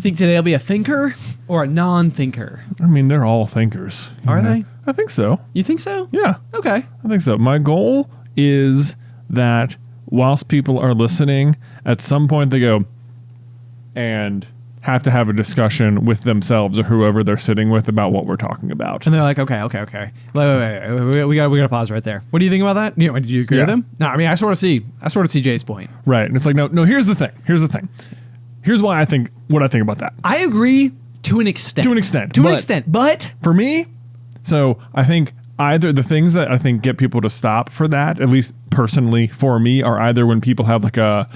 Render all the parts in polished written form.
think today will be a thinker or a non-thinker? I mean, they're all thinkers. Are they? I think so. You think so? Yeah. Okay. I think so. My goal is that whilst people are listening, at some point they go and have to have a discussion with themselves or whoever they're sitting with about what we're talking about. And they're like, okay. Wait. We gotta pause right there. What do you think about that? Do you agree with them? No, I mean, I sort of see Jay's point. Right. And it's like, no, here's the thing. Here's why what I think about that. I agree to an extent. But for me, so I think either the things that I think get people to stop for that, at least personally for me, are either when people have like a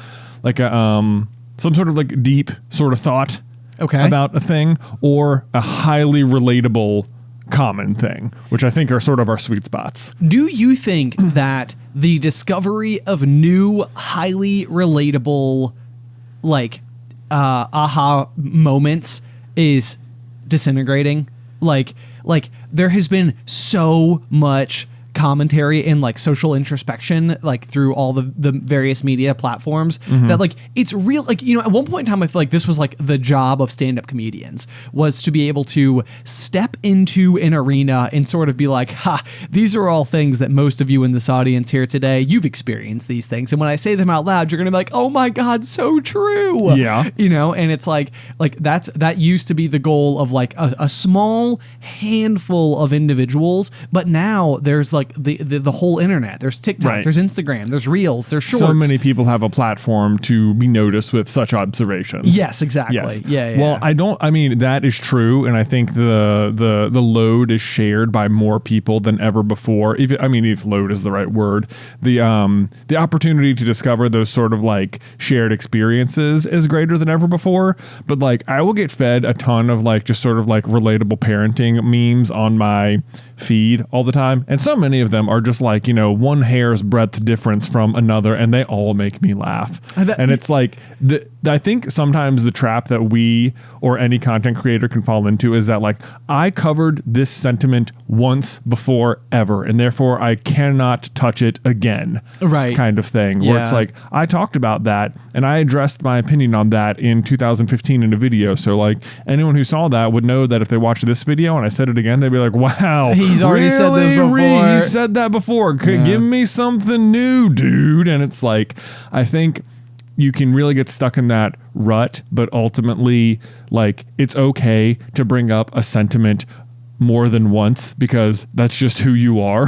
some sort of like deep sort of thought about a thing, or a highly relatable common thing, which I think are sort of our sweet spots. Do you think that the discovery of new, highly relatable, like, aha moments is disintegrating? Like there has been so much commentary and like social introspection like through all the various media platforms that like it's real, like, you know, at one point in time I feel like this was like the job of stand-up comedians, was to be able to step into an arena and sort of be like, these are all things that most of you in this audience here today, you've experienced these things, and when I say them out loud you're gonna be like, oh my god, so true. Yeah. You know, and it's like that used to be the goal of like a small handful of individuals, but now there's like the whole internet. There's TikTok, right. There's Instagram, there's Reels, there's Shorts. So many people have a platform to be noticed with such observations. Yes, exactly. Yes. Yeah. Well, I mean, that is true, and I think the load is shared by more people than ever before. If load is the right word, the opportunity to discover those sort of like shared experiences is greater than ever before. But like, I will get fed a ton of like just sort of like relatable parenting memes on my feed all the time, and so many of them are just like, you know, one hair's breadth difference from another, and they all make me laugh. And it's like I think sometimes the trap that we or any content creator can fall into is that like, I covered this sentiment once before ever, and therefore I cannot touch it again, right? Kind of thing. Where it's like, I talked about that and I addressed my opinion on that in 2015 in a video, so like anyone who saw that would know that if they watched this video and I said it again, they'd be like, wow, he's already said this before. He said that before. Give me something new, dude. And it's like, I think you can really get stuck in that rut, but ultimately, like, it's okay to bring up a sentiment more than once because that's just who you are.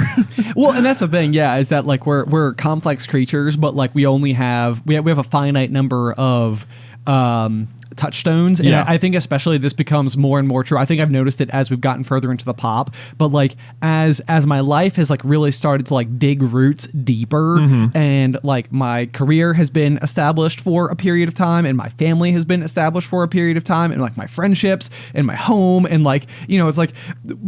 Well, and that's the thing, is that like we're complex creatures, but like we have a finite number of touchstones, and I think especially this becomes more and more true. I think I've noticed it as we've gotten further into the pop, but like as my life has like really started to like dig roots deeper, and like my career has been established for a period of time, and my family has been established for a period of time, and like my friendships and my home, and like, you know, it's like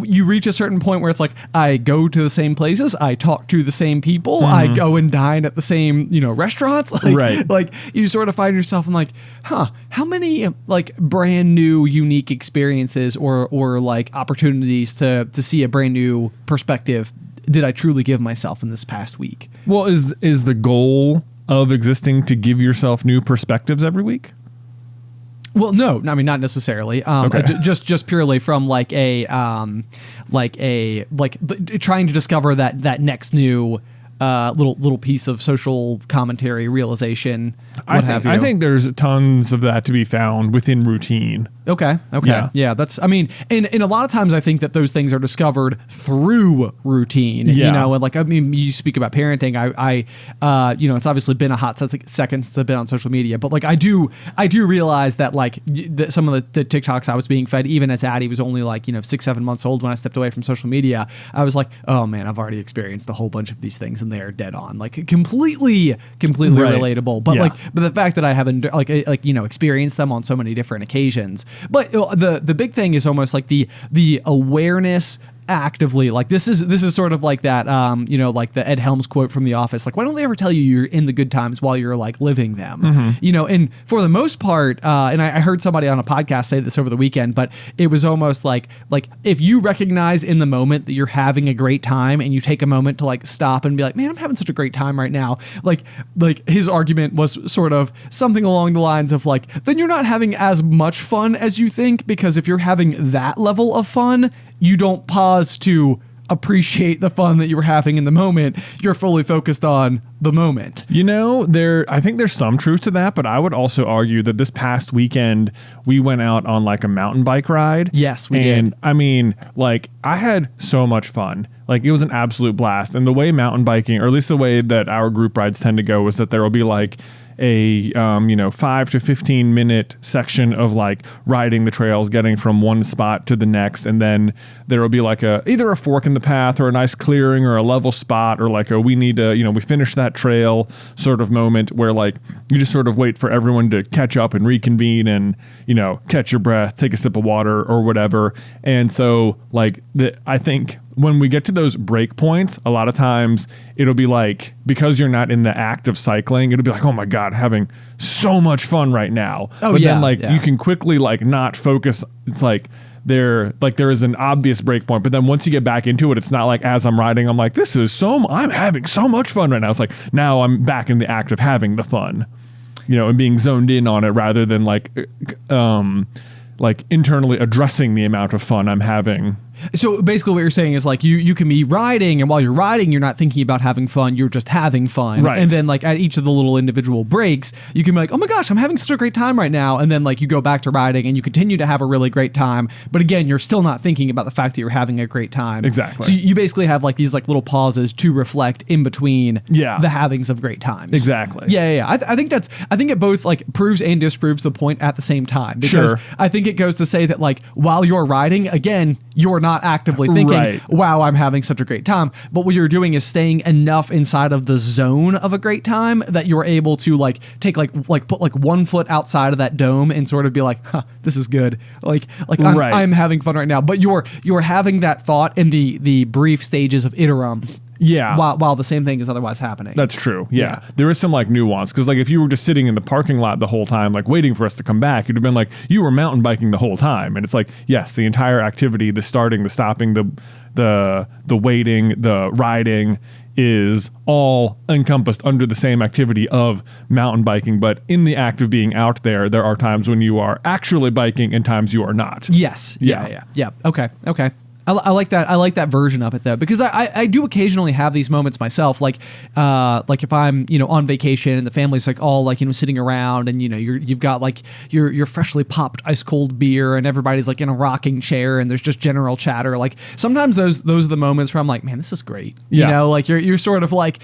you reach a certain point where it's like, I go to the same places, I talk to the same people, I go and dine at the same, you know, restaurants, like, right. Like you sort of find yourself in like, how many like brand new unique experiences or like opportunities to see a brand new perspective did I truly give myself in this past week? Well, is the goal of existing to give yourself new perspectives every week? Well, no, I mean, not necessarily. Just purely from like trying to discover that next new little piece of social commentary, realization. I think there's tons of that to be found within routine. Okay. Yeah. That's, I mean, and a lot of times I think that those things are discovered through routine, you know, and like, I mean, you speak about parenting. I you know, it's obviously been a hot second since I've been on social media, but like, I do realize that like some of the TikToks I was being fed, even as Addie was only like, you know, 6-7 months old when I stepped away from social media, I was like, oh man, I've already experienced a whole bunch of these things and they are dead on, like completely right. Relatable. But but the fact that I haven't like, you know, experienced them on so many different occasions. But the big thing is almost like the awareness actively, like, this is sort of like that, like the Ed Helms quote from The Office, like, why don't they ever tell you you're in the good times while you're like living them? And for the most part, and I heard somebody on a podcast say this over the weekend, but it was almost like if you recognize in the moment that you're having a great time and you take a moment to like stop and be like, man, I'm having such a great time right now. Like his argument was sort of something along the lines of like, then you're not having as much fun as you think, because if you're having that level of fun, you don't pause to appreciate the fun that you were having in the moment. You're fully focused on the moment. I think there's some truth to that, but I would also argue that this past weekend we went out on like a mountain bike ride. Yes, we did. And I mean, like, I had so much fun. Like, it was an absolute blast. And the way mountain biking, or at least the way that our group rides tend to go, is that there will be like a 5 to 15 minute section of like riding the trails, getting from one spot to the next, and then there will be like either a fork in the path or a nice clearing or a level spot, or like we need to we finished that trail sort of moment where like you just sort of wait for everyone to catch up and reconvene and catch your breath, take a sip of water or whatever. And so like I think when we get to those break points, a lot of times it'll be like, because you're not in the act of cycling, it'll be like, oh my God, having so much fun right now. Oh, but yeah, then like yeah. you can quickly like not focus. It's like there is an obvious break point, but then once you get back into it, it's not like as I'm riding, I'm like, I'm having so much fun right now. It's like, now I'm back in the act of having the fun, and being zoned in on it rather than like internally addressing the amount of fun I'm having. So basically what you're saying is like you can be riding, and while you're riding, you're not thinking about having fun, you're just having fun. Right. And then like at each of the little individual breaks, you can be like, oh my gosh, I'm having such a great time right now. And then like you go back to riding and you continue to have a really great time. But again, you're still not thinking about the fact that you're having a great time. Exactly. So you basically have like these like little pauses to reflect in between the havings of great times. Exactly. Yeah. I think it both like proves and disproves the point at the same time. Because Sure. I think it goes to say that like while you're riding, again, you're not actively thinking, Right. wow, I'm having such a great time. But what you're doing is staying enough inside of the zone of a great time that you're able to like take put like 1 foot outside of that dome and sort of be like, huh, this is good. I'm having fun right now. But you're having that thought in the brief stages of interim. Yeah. While the same thing is otherwise happening. That's true. Yeah. There is some like nuance, because like if you were just sitting in the parking lot the whole time, like waiting for us to come back, you'd have been like, you were mountain biking the whole time. And it's like, yes, the entire activity, the starting, the stopping, the waiting, the riding is all encompassed under the same activity of mountain biking. But in the act of being out there, there are times when you are actually biking and times you are not. Yes. Yeah. Okay. I like that. I like that version of it though, because I do occasionally have these moments myself. Like if I'm on vacation and the family's like all like sitting around, and you've got like your freshly popped ice cold beer, and everybody's like in a rocking chair, and there's just general chatter. Like sometimes those are the moments where I'm like, man, this is great. Yeah. Like you're sort of like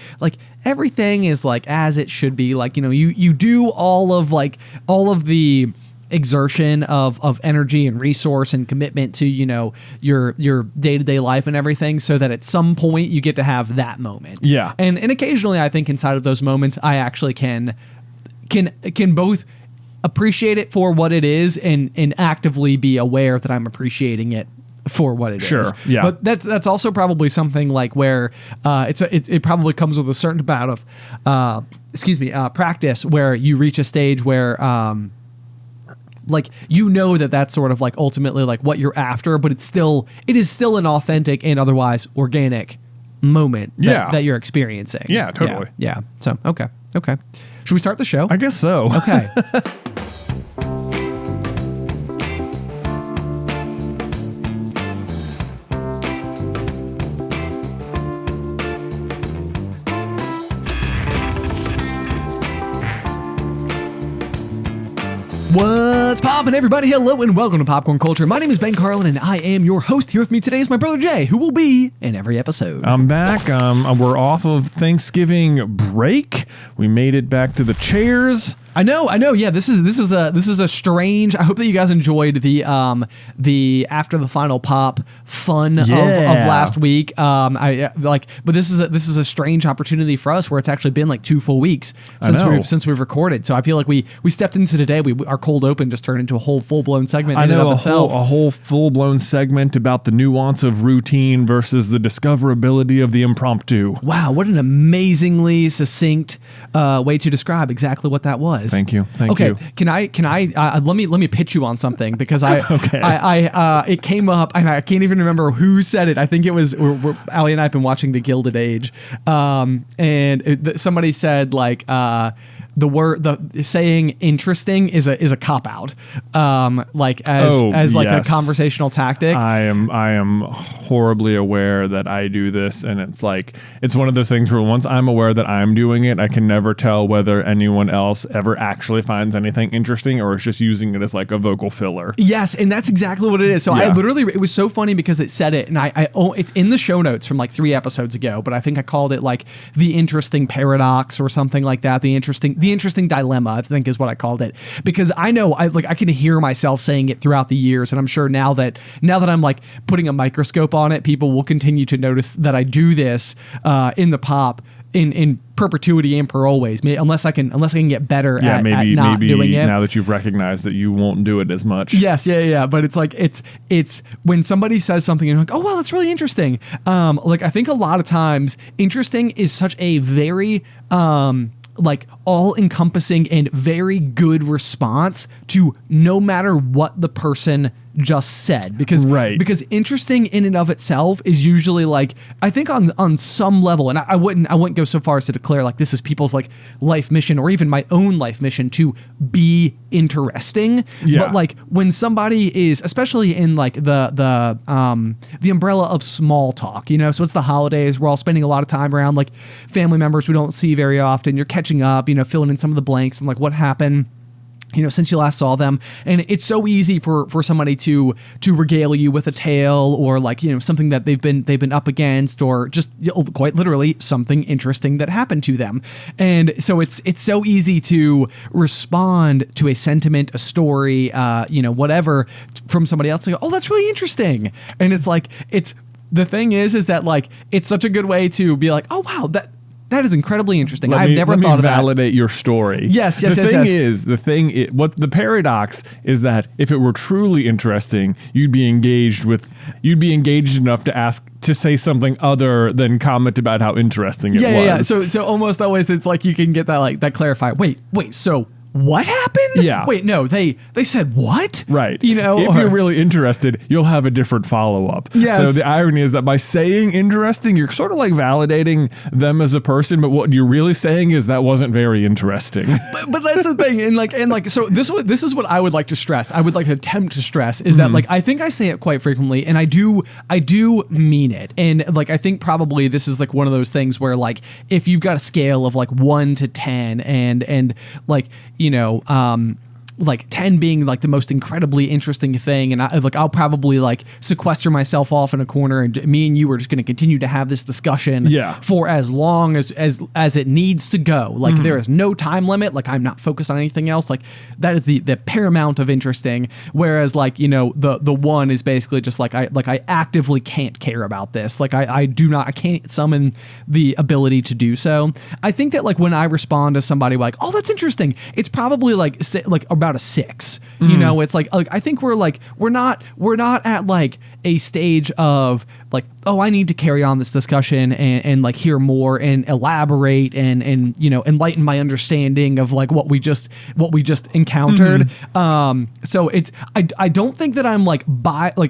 everything is like as it should be. Like you do all of the exertion of energy and resource and commitment to your day-to-day life and everything, so that at some point you get to have that moment. And occasionally I think inside of those moments I actually can both appreciate it for what it is and actively be aware that I'm appreciating it for what it is. Sure. Yeah. But that's also probably something like where it probably comes with a certain amount of practice, where you reach a stage where like that's sort of like ultimately like what you're after, but it is still an authentic and otherwise organic moment that you're experiencing. Yeah, totally. Yeah. So okay. Should we start the show? I guess so. Okay. What's poppin', everybody? Hello and welcome to Popcorn Culture. My name is Ben Carlin, and I am your host. Here with me today is my brother Jay, who will be in every episode. I'm back. We're off of Thanksgiving break. We made it back to the chairs. I know. Yeah, this is a strange. I hope that you guys enjoyed the after the final pop fun of last week. But this is a strange opportunity for us where it's actually been like 2 full weeks since we've recorded. So I feel like we stepped into today. Our cold open just turned into a whole full blown segment. I know, a whole full blown segment about the nuance of routine versus the discoverability of the impromptu. Wow, what an amazingly succinct way to describe exactly what that was. Thank you. Okay, can I let me pitch you on something because it came up and I can't even remember who said it. I think it was Ali and I have been watching The Gilded Age, and somebody said like the saying interesting is a cop out, as a conversational tactic. I am horribly aware that I do this, and it's one of those things where once I'm aware that I'm doing it, I can never tell whether anyone else ever actually finds anything interesting or is just using it as like a vocal filler. Yes, and that's exactly what it is. So yeah. it was so funny because it said it, and it's in the show notes from like 3 episodes ago, but I think I called it like the interesting paradox or something like that. The interesting dilemma, I think, is what I called it, because I know I can hear myself saying it throughout the years, and I'm sure now that I'm like putting a microscope on it, people will continue to notice that I do this in the pop in perpetuity and per always, unless I can get better at not doing it. Now that you've recognized that you won't do it as much. Yes, yeah. But it's like it's when somebody says something and you're like, oh wow, that's really interesting. I think a lot of times interesting is such a very all-encompassing and very good response to no matter what the person just said, because interesting in and of itself is usually like, I think on some level, and I wouldn't go so far as to declare like this is people's like life mission or even my own life mission to be interesting. Yeah. But like when somebody is, especially in like the umbrella of small talk, so it's the holidays, we're all spending a lot of time around like family members we don't see very often. You're catching up, filling in some of the blanks and like what happened since you last saw them. And it's so easy for somebody to regale you with a tale or like, something that they've been up against, or just quite literally something interesting that happened to them. And so it's so easy to respond to a sentiment, a story, whatever from somebody else and go, oh, that's really interesting. And it's like, the thing is that like, it's such a good way to be like, oh wow, that is incredibly interesting. I've never thought of that. Validate your story. Yes. What the paradox is that if it were truly interesting, you'd be engaged enough to say something other than comment about how interesting it was. Yeah. So almost always it's like you can get that clarify. Wait. So what happened? Yeah. Wait, no, they said what? Right. If you're really interested, you'll have a different follow-up. Yes. So the irony is that by saying interesting, you're sort of like validating them as a person, but what you're really saying is that wasn't very interesting. But that's the thing. And so this is what I would like to stress. I would like to attempt to stress is that like I think I say it quite frequently, and I do mean it. And like I think probably this is like one of those things where like if you've got a scale of like 1 to 10 and like like 10 being like the most incredibly interesting thing, and I'll probably like sequester myself off in a corner, and me and you are just going to continue to have this discussion for as long as it needs to go. Like there is no time limit. Like I'm not focused on anything else. Like that is the paramount of interesting. Whereas like the 1 is basically just like I actively can't care about this. Like I can't summon the ability to do so. I think that like when I respond to somebody like, oh, that's interesting, it's probably like about a 6. It's like I think we're not at like a stage of like, oh, I need to carry on this discussion and like hear more and elaborate and enlighten my understanding of like what we just encountered. So it's I don't think that I'm like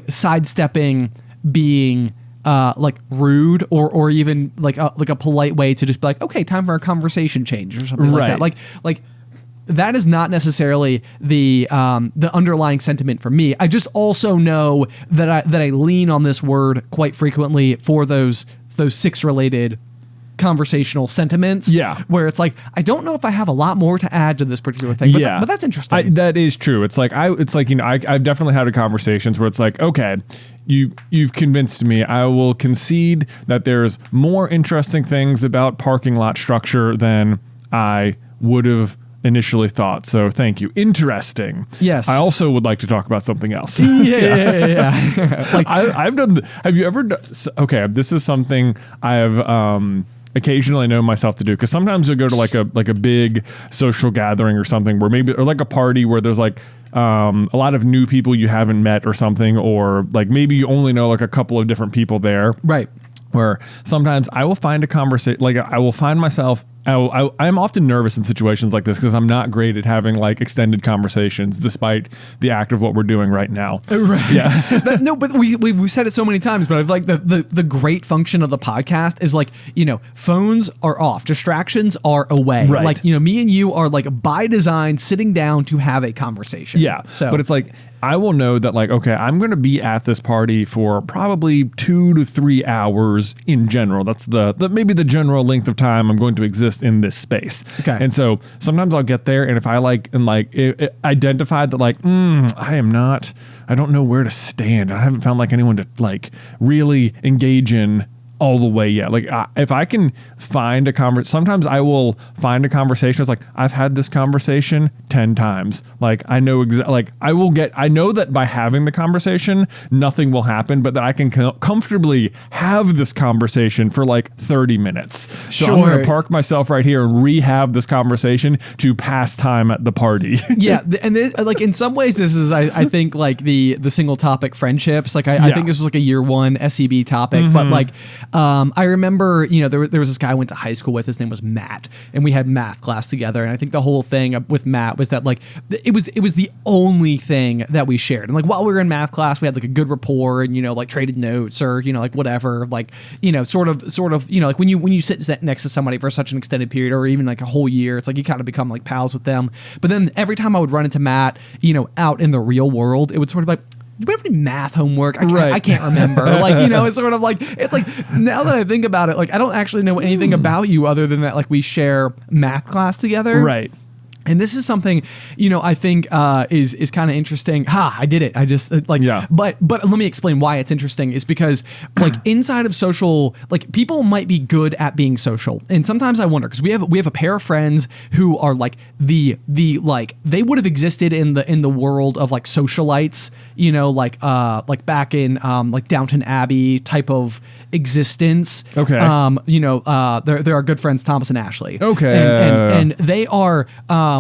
sidestepping being like rude or even like a polite way to just be like, okay, time for a conversation change or something like that. Like that is not necessarily the underlying sentiment for me. I just also know that I lean on this word quite frequently for those 6 related conversational sentiments. Yeah. Where it's like, I don't know if I have a lot more to add to this particular thing, but, but that's interesting. That is true. It's like, I've definitely had conversations where it's like, okay, you've convinced me. I will concede that there's more interesting things about parking lot structure than I would have initially thought. So thank you. Interesting. Yes. I also would like to talk about something else. Yeah. Like, I've done. Have you ever? Okay, this is something I have. Occasionally know myself to do, because sometimes you'll go to like a big social gathering or something where maybe, or like a party where there's like a lot of new people you haven't met or something, or like maybe you only know like a couple of different people there. right. Where sometimes I will find a conversation, like I will find myself, I'm often nervous in situations like this because I'm not great at having like extended conversations despite the act of what we're doing right now. Right. Yeah. No, but we said it so many times, but I've like the great function of the podcast is like, phones are off, distractions are away. Right. Like, me and you are like by design sitting down to have a conversation. Yeah. So, but it's like, I will know that like, okay, I'm going to be at this party for probably 2 to 3 hours in general. That's the maybe the general length of time I'm going to exist in this space. Okay. And so sometimes I'll get there, and if I identified that like, I don't know where to stand. I haven't found like anyone to like really engage in all the way yet. Like if I can find a conversation, sometimes I will find a conversation. It's like, I've had this conversation 10 times. Like I know I know that by having the conversation, nothing will happen, but that I can comfortably have this conversation for like 30 minutes. So Sure. I'm going to park myself right here and rehab this conversation to pass time at the party. yeah, and this, like in some ways, this is I think like the single topic friendships. Like I think this was like a year one SEB topic, but like I remember there was this guy I went to high school with. His name was Matt, and we had math class together. And I think the whole thing with Matt was that like it was the only thing that we shared. And like while we were in math class, we had like a good rapport, and like traded notes or like whatever. Like sort of like when you sit next to somebody for such an extended period or even like a whole year, it's like you kind of become like pals with them. But then every time I would run into Matt, out in the real world, it would sort of like, do we have any math homework? I can't remember. Like, it's sort of like, it's like, now that I think about it, like, I don't actually know anything about you other than that, like, we share math class together. Right. And this is something, I think is kind of interesting. I did it. I just Yeah. But let me explain why it's interesting is because like inside of social, like people might be good at being social, and sometimes I wonder because we have a pair of friends who are like the like they would have existed in the world of like socialites, like back in like Downton Abbey type of existence. Okay. They're our good friends Thomas and Ashley. Okay. And they are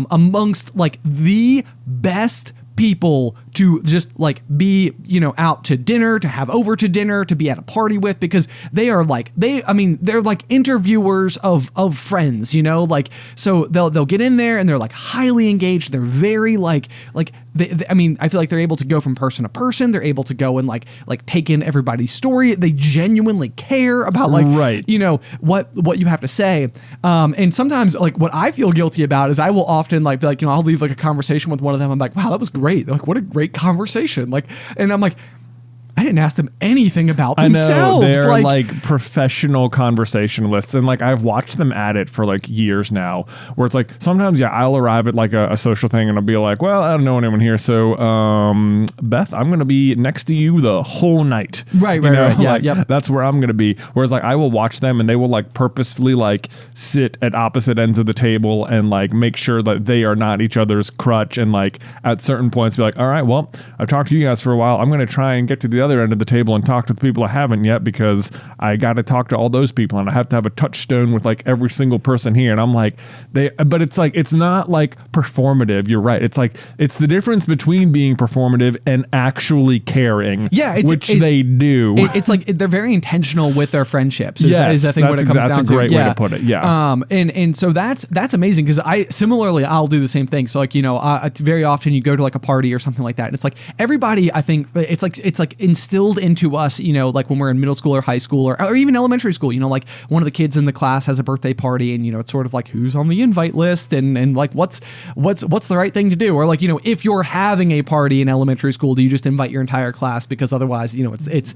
amongst like the best people to just like be, out to dinner, to have over to dinner, to be at a party with, because they are like, they're like interviewers of friends, like, so they'll get in there and they're like highly engaged. They're very like I feel like they're able to go from person to person. They're able to go and like take in everybody's story. They genuinely care about like, right. What you have to say. And sometimes like what I feel guilty about is I will often like be like, I'll leave like a conversation with one of them. I'm like, wow, that was great. They're like, what a great conversation. Like, and I'm like, I didn't ask them anything about themselves. I know, they're like professional conversationalists, and like I've watched them at it for like years now, where it's like sometimes I'll arrive at like a social thing and I'll be like, well, I don't know anyone here, so Beth, I'm gonna be next to you the whole night. Right. Yeah, like, yep. That's where I'm gonna be. Whereas like I will watch them and they will like purposefully like sit at opposite ends of the table and like make sure that they are not each other's crutch, and like at certain points be like, all right, well, I've talked to you guys for a while. I'm gonna try and get to the other end of the table and talk to the people I haven't yet, because I got to talk to all those people and I have to have a touchstone with like every single person here. And I'm like, but it's like, it's not like performative. You're right. It's like, it's the difference between being performative and actually caring. Yeah. Which they do. It's like, they're very intentional with their friendships. Is I think what it comes down to. That's a great way to put it. Yeah. And so that's amazing, because I'll do the same thing. So like, very often you go to like a party or something like that, and it's like everybody, I think it's like instilled into us, like when we're in middle school or high school or even elementary school, like one of the kids in the class has a birthday party, and it's sort of like who's on the invite list and like what's the right thing to do, or like if you're having a party in elementary school, do you just invite your entire class, because otherwise it's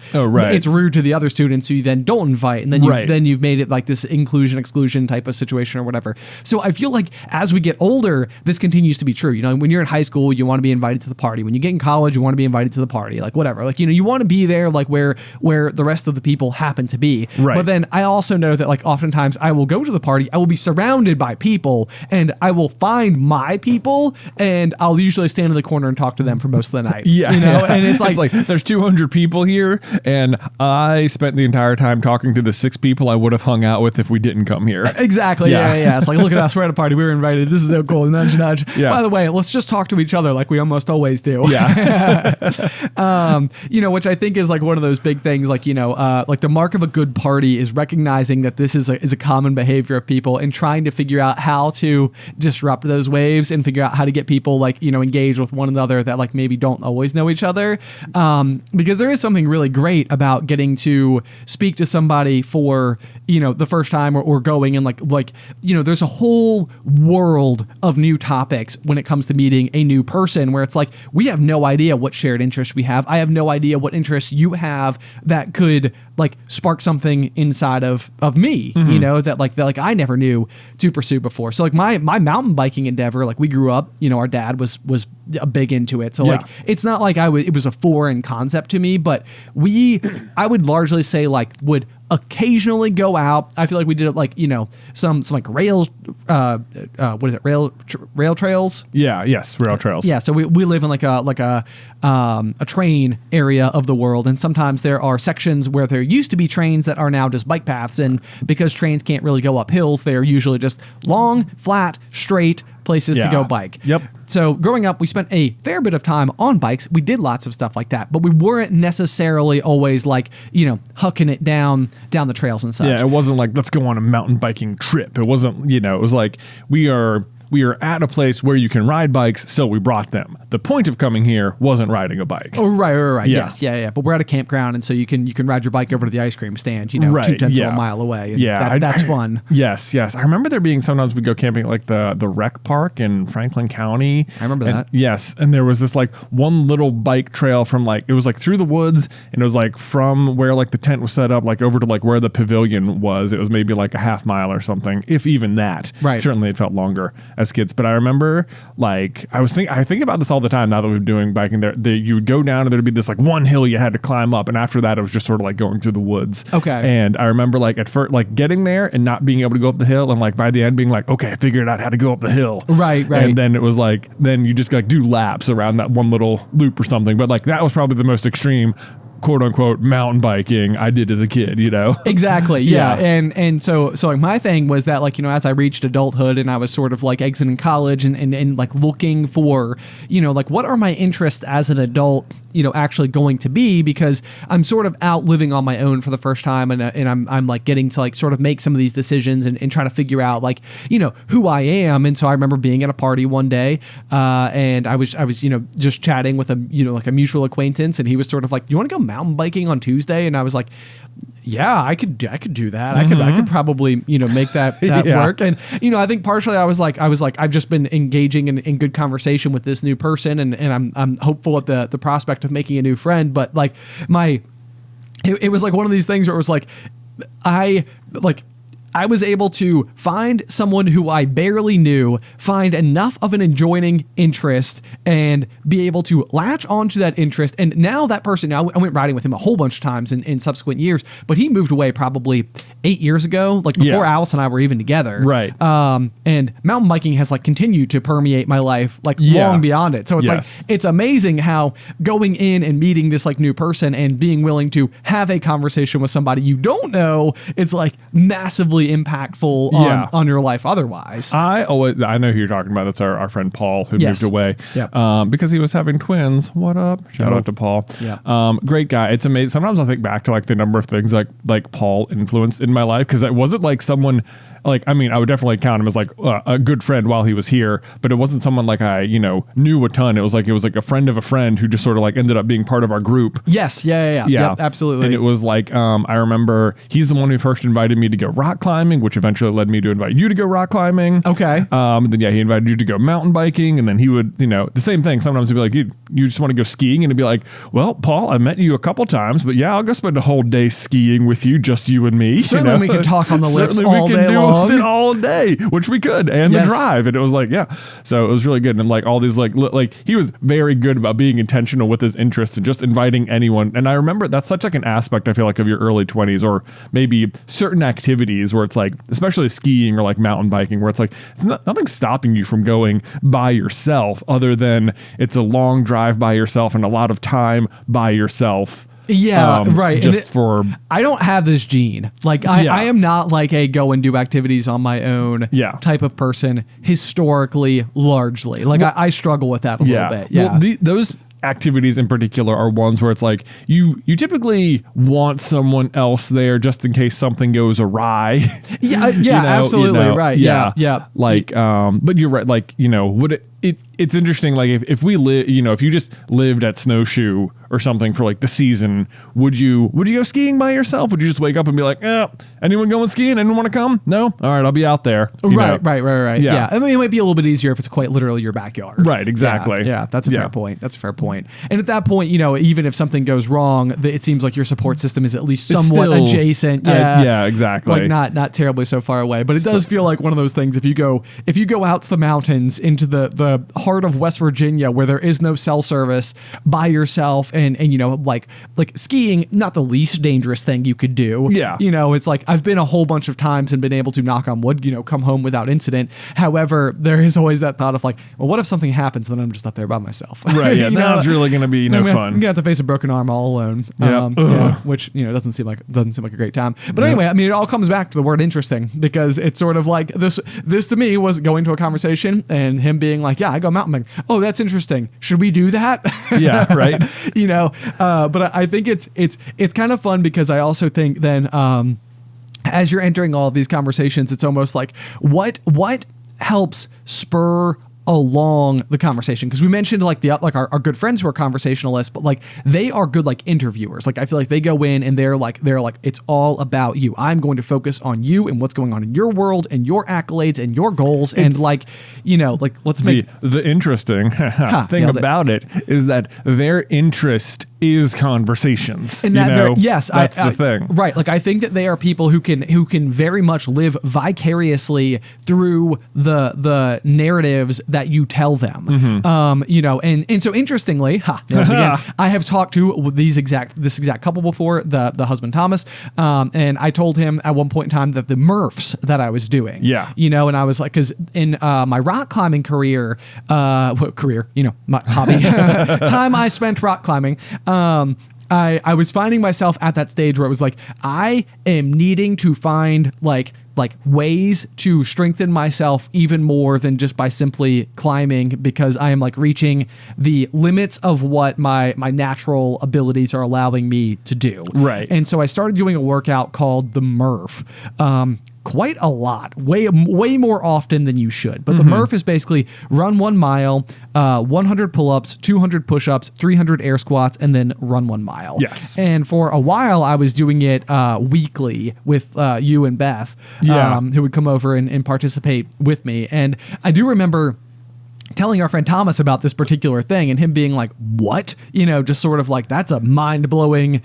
rude to the other students who you then don't invite, and then you've made it like this inclusion exclusion type of situation or whatever. So I feel like as we get older, this continues to be true. When you're in high school, you want to be invited to the party. When you get in college, you want to be invited to the party, like whatever, like you you want to be there like where the rest of the people happen to be. Right. But then I also know that like oftentimes I will go to the party, I will be surrounded by people, and I will find my people, and I'll usually stand in the corner and talk to them for most of the night. Yeah. You know, and it's like there's 200 people here, and I spent the entire time talking to the 6 people I would have hung out with if we didn't come here. Exactly. Yeah. It's like, look at us. We're at a party. We were invited. This is so cool. Nudge, nudge. Yeah. By the way, let's just talk to each other like we almost always do. Yeah. You know, which I think is like one of those big things, like, you know, like the mark of a good party is recognizing that this is a common behavior of people and trying to figure out how to disrupt those waves and figure out how to get people like, you know, engaged with one another that like maybe don't always know each other. Because there is something really great about getting to speak to somebody for, you know, the first time or going and like, you know, there's a whole world of new topics when it comes to meeting a new person where it's like, we have no idea what shared interests we have. I have no idea what interests you have that could like spark something inside of me, you know, that I never knew to pursue before. So like my mountain biking endeavor, like we grew up, you know, our dad was big into it. So like, it's not like it was a foreign concept to me, but I would largely say like would occasionally go out. I feel like we did it like, you know, some like rails, what is it? Rail trails. Yeah. Yes. Rail trails. Yeah. So we live in like a train area of the world. And sometimes there are sections where there used to be trains that are now just bike paths. And because trains can't really go up hills, they're usually just long, flat, straight places to go bike. Yep. So growing up, we spent a fair bit of time on bikes. We did lots of stuff like that, but we weren't necessarily always like, you know, hucking it down the trails and such. Yeah, it wasn't like, let's go on a mountain biking trip. It wasn't, you know, it was like, we are at a place where you can ride bikes, so we brought them. The point of coming here wasn't riding a bike. Oh, right. Yeah. Yes, yeah. But we're at a campground, and so you can ride your bike over to the ice cream stand, you know, Right, 2/10 of yeah. a mile away. And Yeah, that's fun. Yes. I remember there being sometimes we go camping at like the rec park in Franklin County. I remember that. Yes, and there was this like one little bike trail from like, it was like through the woods, and it was like from where like the tent was set up, like over to like where the pavilion was. It was maybe like a half mile or something, if even that. Right. Certainly it felt longer as kids, but I remember like I think about this all the time now that we're doing biking there. You would go down and there'd be this like one hill you had to climb up, and after that it was just sort of like going through the woods. Okay. And I remember like at first like getting there and not being able to go up the hill, and like by the end being like, okay, I figured out how to go up the hill. Right. And then it was like, then you just like do laps around that one little loop or something. But like that was probably the most extreme, quote unquote, mountain biking I did as a kid, you know? Exactly. Yeah. Yeah. And so like my thing was that like, you know, as I reached adulthood and I was sort of like exiting college and like looking for, you know, like what are my interests as an adult, you know, actually going to be, because I'm sort of out living on my own for the first time, and I'm like getting to like sort of make some of these decisions and trying to figure out like, you know, who I am. And so I remember being at a party one day and I was, you know, just chatting with a, you know, like a mutual acquaintance, and he was sort of like, you want to go mountain biking on Tuesday? And I was like, yeah, I could do that. I could probably, you know, make that Yeah. work. And, you know, I think partially I was like, I've just been engaging in good conversation with this new person, and I'm hopeful at the prospect of making a new friend. But like it was like one of these things where it was like, I was able to find someone who I barely knew, find enough of an adjoining interest, and be able to latch onto that interest. And now that person, now I went riding with him a whole bunch of times in subsequent years, but he moved away probably 8 years ago, like before Alice and I were even together. Right. And mountain biking has like continued to permeate my life, like long beyond it. So it's like, it's amazing how going in and meeting this like new person and being willing to have a conversation with somebody you don't know, it's like massively impactful on your life otherwise. I know who you're talking about. That's our friend Paul, who moved away Yep. because he was having twins. What up? Shout out to Paul. Yeah. Great guy. It's amazing. Sometimes I think back to like the number of things like Paul influenced in my life, because it wasn't like someone like, I mean, I would definitely count him as like a good friend while he was here, but it wasn't someone like I, you know, knew a ton. It was like a friend of a friend who just sort of like ended up being part of our group. Yes. Yeah. Yep, absolutely. And it was like, I remember he's the one who first invited me to go rock climbing, which eventually led me to invite you to go rock climbing. Okay. And then he invited you to go mountain biking, and then he would, you know, the same thing. Sometimes he'd be like, you just want to go skiing, and it'd be like, well, Paul, I've met you a couple times, but yeah, I'll go spend a whole day skiing with you, just you and me. Certainly, you know? we can talk on the lifts Certainly all we can day do long. long. with it all day, which we could, and the drive. And it was like, so it was really good. And like all these, like he was very good about being intentional with his interests and just inviting anyone. And I remember that's such like an aspect, I feel like, of your early 20s, or maybe certain activities where it's like, especially skiing or like mountain biking, where it's like, it's nothing stopping you from going by yourself other than it's a long drive by yourself and a lot of time by yourself. Yeah, right. Just I don't have this gene. Like I am not like a go and do activities on my own type of person historically, largely. Like I struggle with that a little bit. Yeah. Well, those activities in particular are ones where it's like you typically want someone else there just in case something goes awry. Absolutely. Right. Yeah. Like, but you're right. Like, it's interesting. Like if we live, if you just lived at Snowshoe or something for like the season, would you go skiing by yourself? Would you just wake up and be like, anyone going skiing? Anyone want to come? No? All right, I'll be out there. Right. Yeah. I mean, it might be a little bit easier if it's quite literally your backyard. Right. Exactly. Yeah. That's a fair point. That's a fair point. And at that point, even if something goes wrong, it seems like your support system is at least somewhat adjacent. Yeah. Exactly. Like not terribly so far away, but it does feel like one of those things. If you go out to the mountains into the heart of West Virginia where there is no cell service, by yourself, and like skiing, not the least dangerous thing you could do. Yeah. It's like I've been a whole bunch of times and been able to, knock on wood, come home without incident. However, there is always that thought of like, well, what if something happens and then I'm just up there by myself? Right. Yeah. That's really going to be no fun. I'm gonna have to face a broken arm all alone. Which doesn't seem like a great time. But anyway, I mean, it all comes back to the word interesting, because it's sort of like this to me was going to a conversation and him being like, I go mountain biking. Oh, that's interesting. Should we do that? Yeah. Right. But I think it's kind of fun, because I also think then as you're entering all of these conversations, it's almost like what helps spur along the conversation, because we mentioned like our good friends who are conversationalists, but like they are good like interviewers. Like I feel like they go in and they're like it's all about you. I'm going to focus on you and what's going on in your world and your accolades and your goals, and let's make the interesting thing about it is that their interest is conversations. And that that's the thing. Right. Like I think that they are people who can very much live vicariously through the narratives that you tell them. Mm-hmm. And so interestingly, again, I have talked to this exact couple before, the husband Thomas, and I told him at one point in time that the Murphs that I was doing, and I was like, because in my rock climbing career, my hobby, time I spent rock climbing, I was finding myself at that stage where it was like, I am needing to find like ways to strengthen myself even more than just by simply climbing, because I am like reaching the limits of what my natural abilities are allowing me to do. Right. And so I started doing a workout called the Murph. Quite a lot, way more often than you should. But the Murph is basically run 1 mile, 100 pull-ups, 200 push-ups, 300 air squats, and then run 1 mile. Yes. And for a while, I was doing it weekly with you and Beth, who would come over and participate with me. And I do remember telling our friend Thomas about this particular thing and him being like, what? Just sort of like, that's a mind-blowing,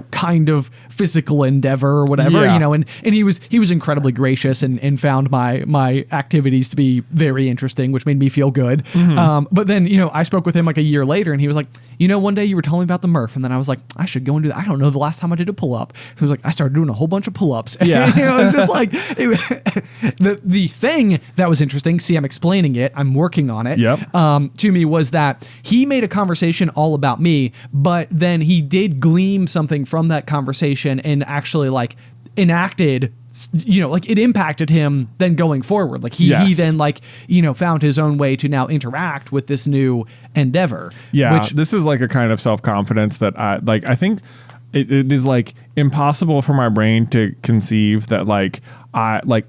kind of physical endeavor or whatever, and he was incredibly gracious and found my activities to be very interesting, which made me feel good. But then, I spoke with him like a year later and he was like, one day you were telling me about the Murph, and then I was like, I should go and do that. I don't know the last time I did a pull-up. So he was like, I started doing a whole bunch of pull-ups. Yeah. It's just like, the thing that was interesting, see, I'm explaining it, I'm working on it, to me, was that he made a conversation all about me, but then he did glean something from that conversation and actually like enacted, like it impacted him then going forward. Like he then like, found his own way to now interact with this new endeavor. Yeah. Which this is like a kind of self-confidence that I think it is like impossible for my brain to conceive that like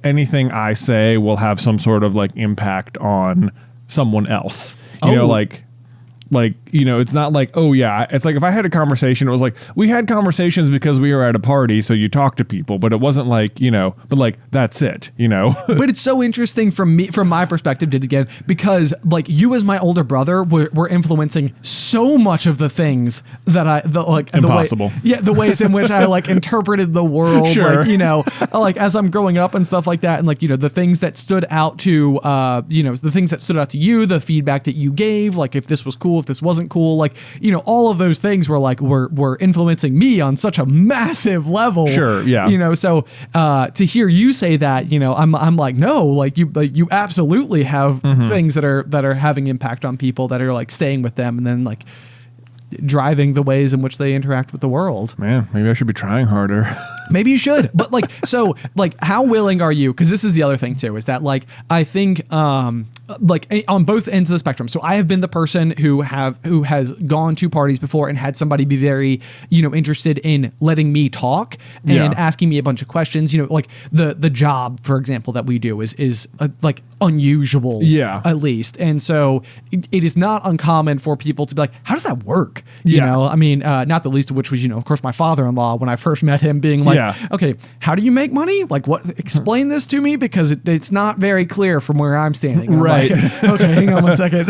anything I say will have some sort of like impact on someone else. like, you know, it's not like, oh yeah, it's like if I had a conversation, it was like we had conversations because we were at a party, so you talk to people, but it wasn't like, you know, but like that's it, you know. But it's so interesting from my perspective, because like you as my older brother were influencing so much of the things that Impossible. the ways in which I like interpreted the world, Sure. like, you know, like as I'm growing up and stuff like that, and like, you know, the things that stood out to you, the feedback that you gave, like if this was cool, if this wasn't cool, like, you know, all of those things were influencing me on such a massive level. Sure, yeah. You know, so to hear you say that, you know, I'm like, no, like you absolutely have things that are having impact on people, that are like staying with them and then like driving the ways in which they interact with the world. Man, maybe I should be trying harder. Maybe you should. But like, so like, how willing are you? Because this is the other thing too, is that like, I think like on both ends of the spectrum. So I have been the person who has gone to parties before and had somebody be very, you know, interested in letting me talk and asking me a bunch of questions. You know, like the job, for example, that we do is like unusual, at least. And so it is not uncommon for people to be like, how does that work? You know, I mean, not the least of which was, you know, of course, my father-in-law, when I first met him, being like, okay, how do you make money? Like, what? Explain this to me, because it's not very clear from where I'm standing. Right. Like, okay, hang on one second.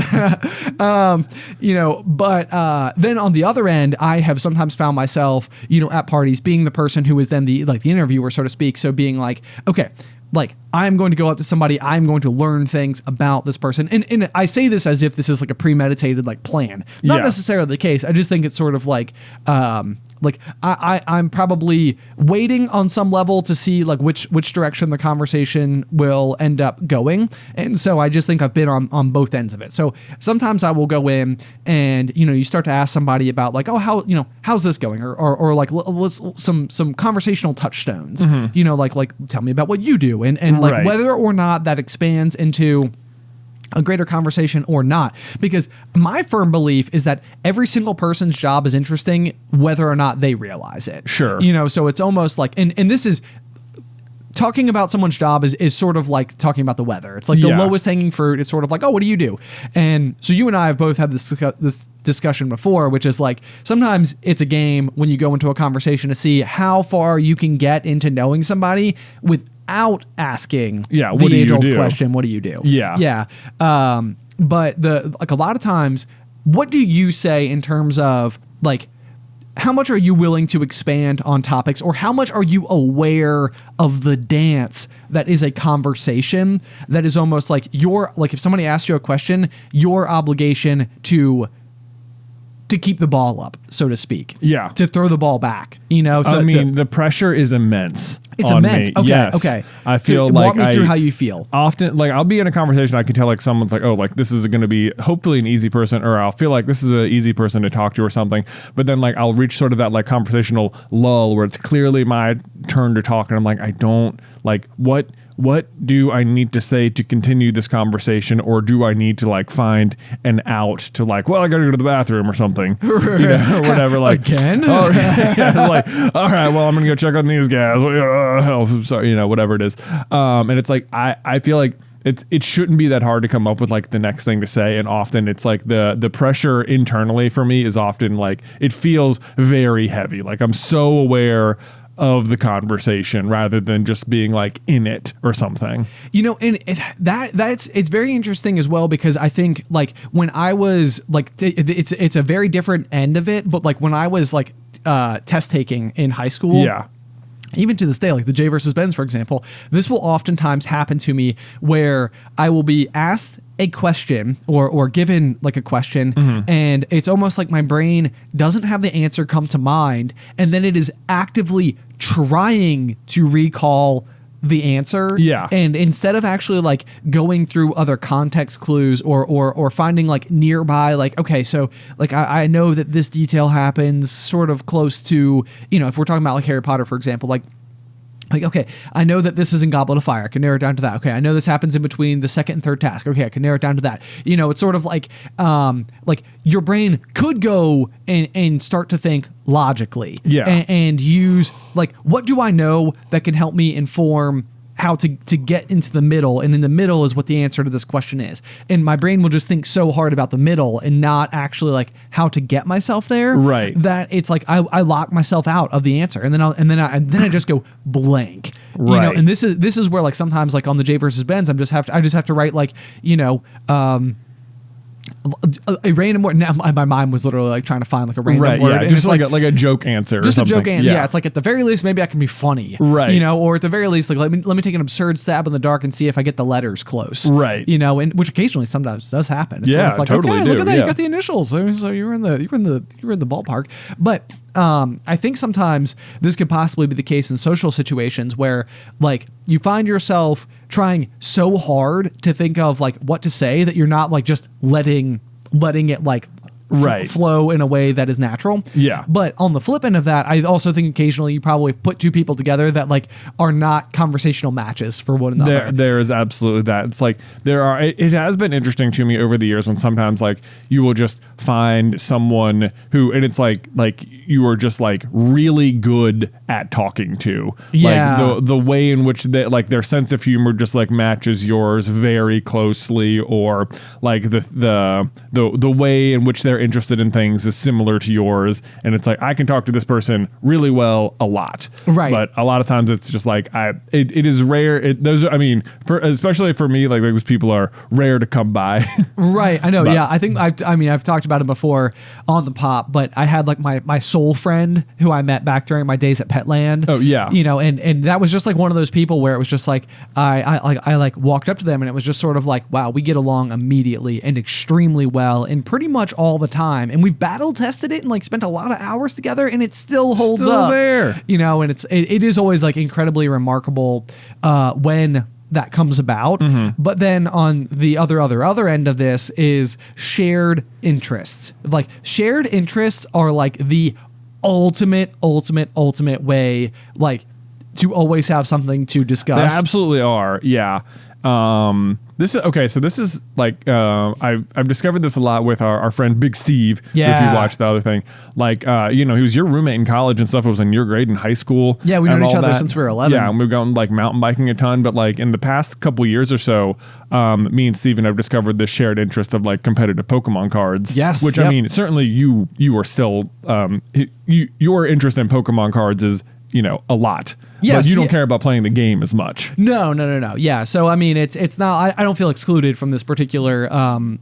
You know, but then on the other end, I have sometimes found myself, you know, at parties being the person who is then the interviewer, so to speak. So being like, okay, like I'm going to go up to somebody, I'm going to learn things about this person. And I say this as if this is like a premeditated like plan. Not necessarily the case. I just think it's sort of like I'm probably waiting on some level to see like which direction the conversation will end up going. And so I just think I've been on both ends of it. So sometimes I will go in and, you know, you start to ask somebody about like, oh, how, you know, how's this going? Or like let's some conversational touchstones, you know, like tell me about what you do and like whether or not that expands into a greater conversation or not, because my firm belief is that every single person's job is interesting whether or not they realize it. Sure. You know, so it's almost like, and this is talking about someone's job is sort of like talking about the weather. It's like the lowest hanging fruit. It's sort of like, oh, what do you do? And so you and I have both had this discussion before, which is like, sometimes it's a game when you go into a conversation to see how far you can get into knowing somebody without asking the age-old question, what do you do? Yeah. But like a lot of times, what do you say in terms of like, how much are you willing to expand on topics, or how much are you aware of the dance that is a conversation that is almost like if somebody asks you a question, your obligation to keep the ball up, so to speak. Yeah. To throw the ball back, you know? The pressure is immense. It's on immense. Me. Okay. Yes. Okay. I feel walk me through how you feel. Often, like I'll be in a conversation, I can tell like someone's like, oh, like this is going to be hopefully an easy person, or I'll feel like this is an easy person to talk to or something. But then like I'll reach sort of that like conversational lull where it's clearly my turn to talk, and I'm like, I don't like what do I need to say to continue this conversation, or do I need to like find an out to like, well, I gotta go to the bathroom or something, you know, or whatever. Like again, like, all right, well, I'm gonna go check on these guys. Sorry, you know, whatever it is. And it's like I feel like it shouldn't be that hard to come up with like the next thing to say, and often it's like the pressure internally for me is often like it feels very heavy. Like I'm so aware of the conversation rather than just being like in it or something. You know, and it's very interesting as well, because I think like when I was like, it's a very different end of it, but like when I was like test taking in high school. Yeah. Even to this day, like the J versus Benz, for example, this will oftentimes happen to me where I will be asked a question or given like a question, and it's almost like my brain doesn't have the answer come to mind, and then it is actively trying to recall the answer. Yeah. And instead of actually like going through other context clues or finding like nearby, like, okay, so like I know that this detail happens sort of close to, you know, if we're talking about like Harry Potter, for example, like, okay, I know that this is in Goblet of Fire. I can narrow it down to that. Okay, I know this happens in between the second and third task. Okay, I can narrow it down to that. You know, it's sort of like your brain could go and start to think logically. Yeah. And use like, what do I know that can help me inform how to get into the middle, and in the middle is what the answer to this question is. And my brain will just think so hard about the middle and not actually like how to get myself there. Right. That it's like I lock myself out of the answer, and then I just go blank. Right. You know, and this is where like sometimes like on the J versus Benz, I just have to write like, you know, a random word. Now my mind was literally like trying to find like a random word. Yeah, and just it's like a joke answer. Just or something. a joke answer. Yeah, it's like at the very least maybe I can be funny. Right. You know, or at the very least like let me take an absurd stab in the dark and see if I get the letters close. Right. You know, and which occasionally sometimes does happen. It's Yeah, sort of like, totally okay, do. look at that, Yeah. you got the initials. So you're in the ballpark. But I think sometimes this could possibly be the case in social situations where like you find yourself trying so hard to think of like what to say that you're not like just letting it like Right. flow in a way that is natural. Yeah. But on the flip end of that, I also think occasionally you probably put two people together that like are not conversational matches for one another. There is absolutely that. It's like it has been interesting to me over the years when sometimes like you will just find someone who, and it's like you are just like really good at talking to. Yeah. Like the way in which they like their sense of humor just like matches yours very closely, or like the way in which they're interested in things is similar to yours, and it's like I can talk to this person really well a lot, right? But a lot of times it's just like it is rare. Especially for me, like those people are rare to come by. Right, I know. But, yeah, I think I've talked about it before on the pop, but I had like my soul friend who I met back during my days at Petland. Oh yeah, you know, and that was just like one of those people where it was just like I like walked up to them and it was just sort of like, wow, we get along immediately and extremely well, and pretty much all the time, and we've battle tested it and like spent a lot of hours together, and it still holds up there, you know. And it is always like incredibly remarkable when that comes about. Mm-hmm. But then on the other end of this is shared interests. Like shared interests are like the ultimate way like to always have something to discuss. They absolutely are. Yeah. This is okay. So this is like I've discovered this a lot with our friend Big Steve. Yeah. If you watch the other thing, like you know, he was your roommate in college and stuff. It was in your grade in high school. Yeah, we've known each other since we were 11. Yeah, and we've gone like mountain biking a ton. But like in the past couple years or so, me and Steven have discovered this shared interest of like competitive Pokemon cards. Yes. Which yep. I mean, certainly you are still your interest in Pokemon cards is, you know, a lot. Yes, but you don't care about playing the game as much. No. Yeah. So I mean, it's not. I don't feel excluded from this particular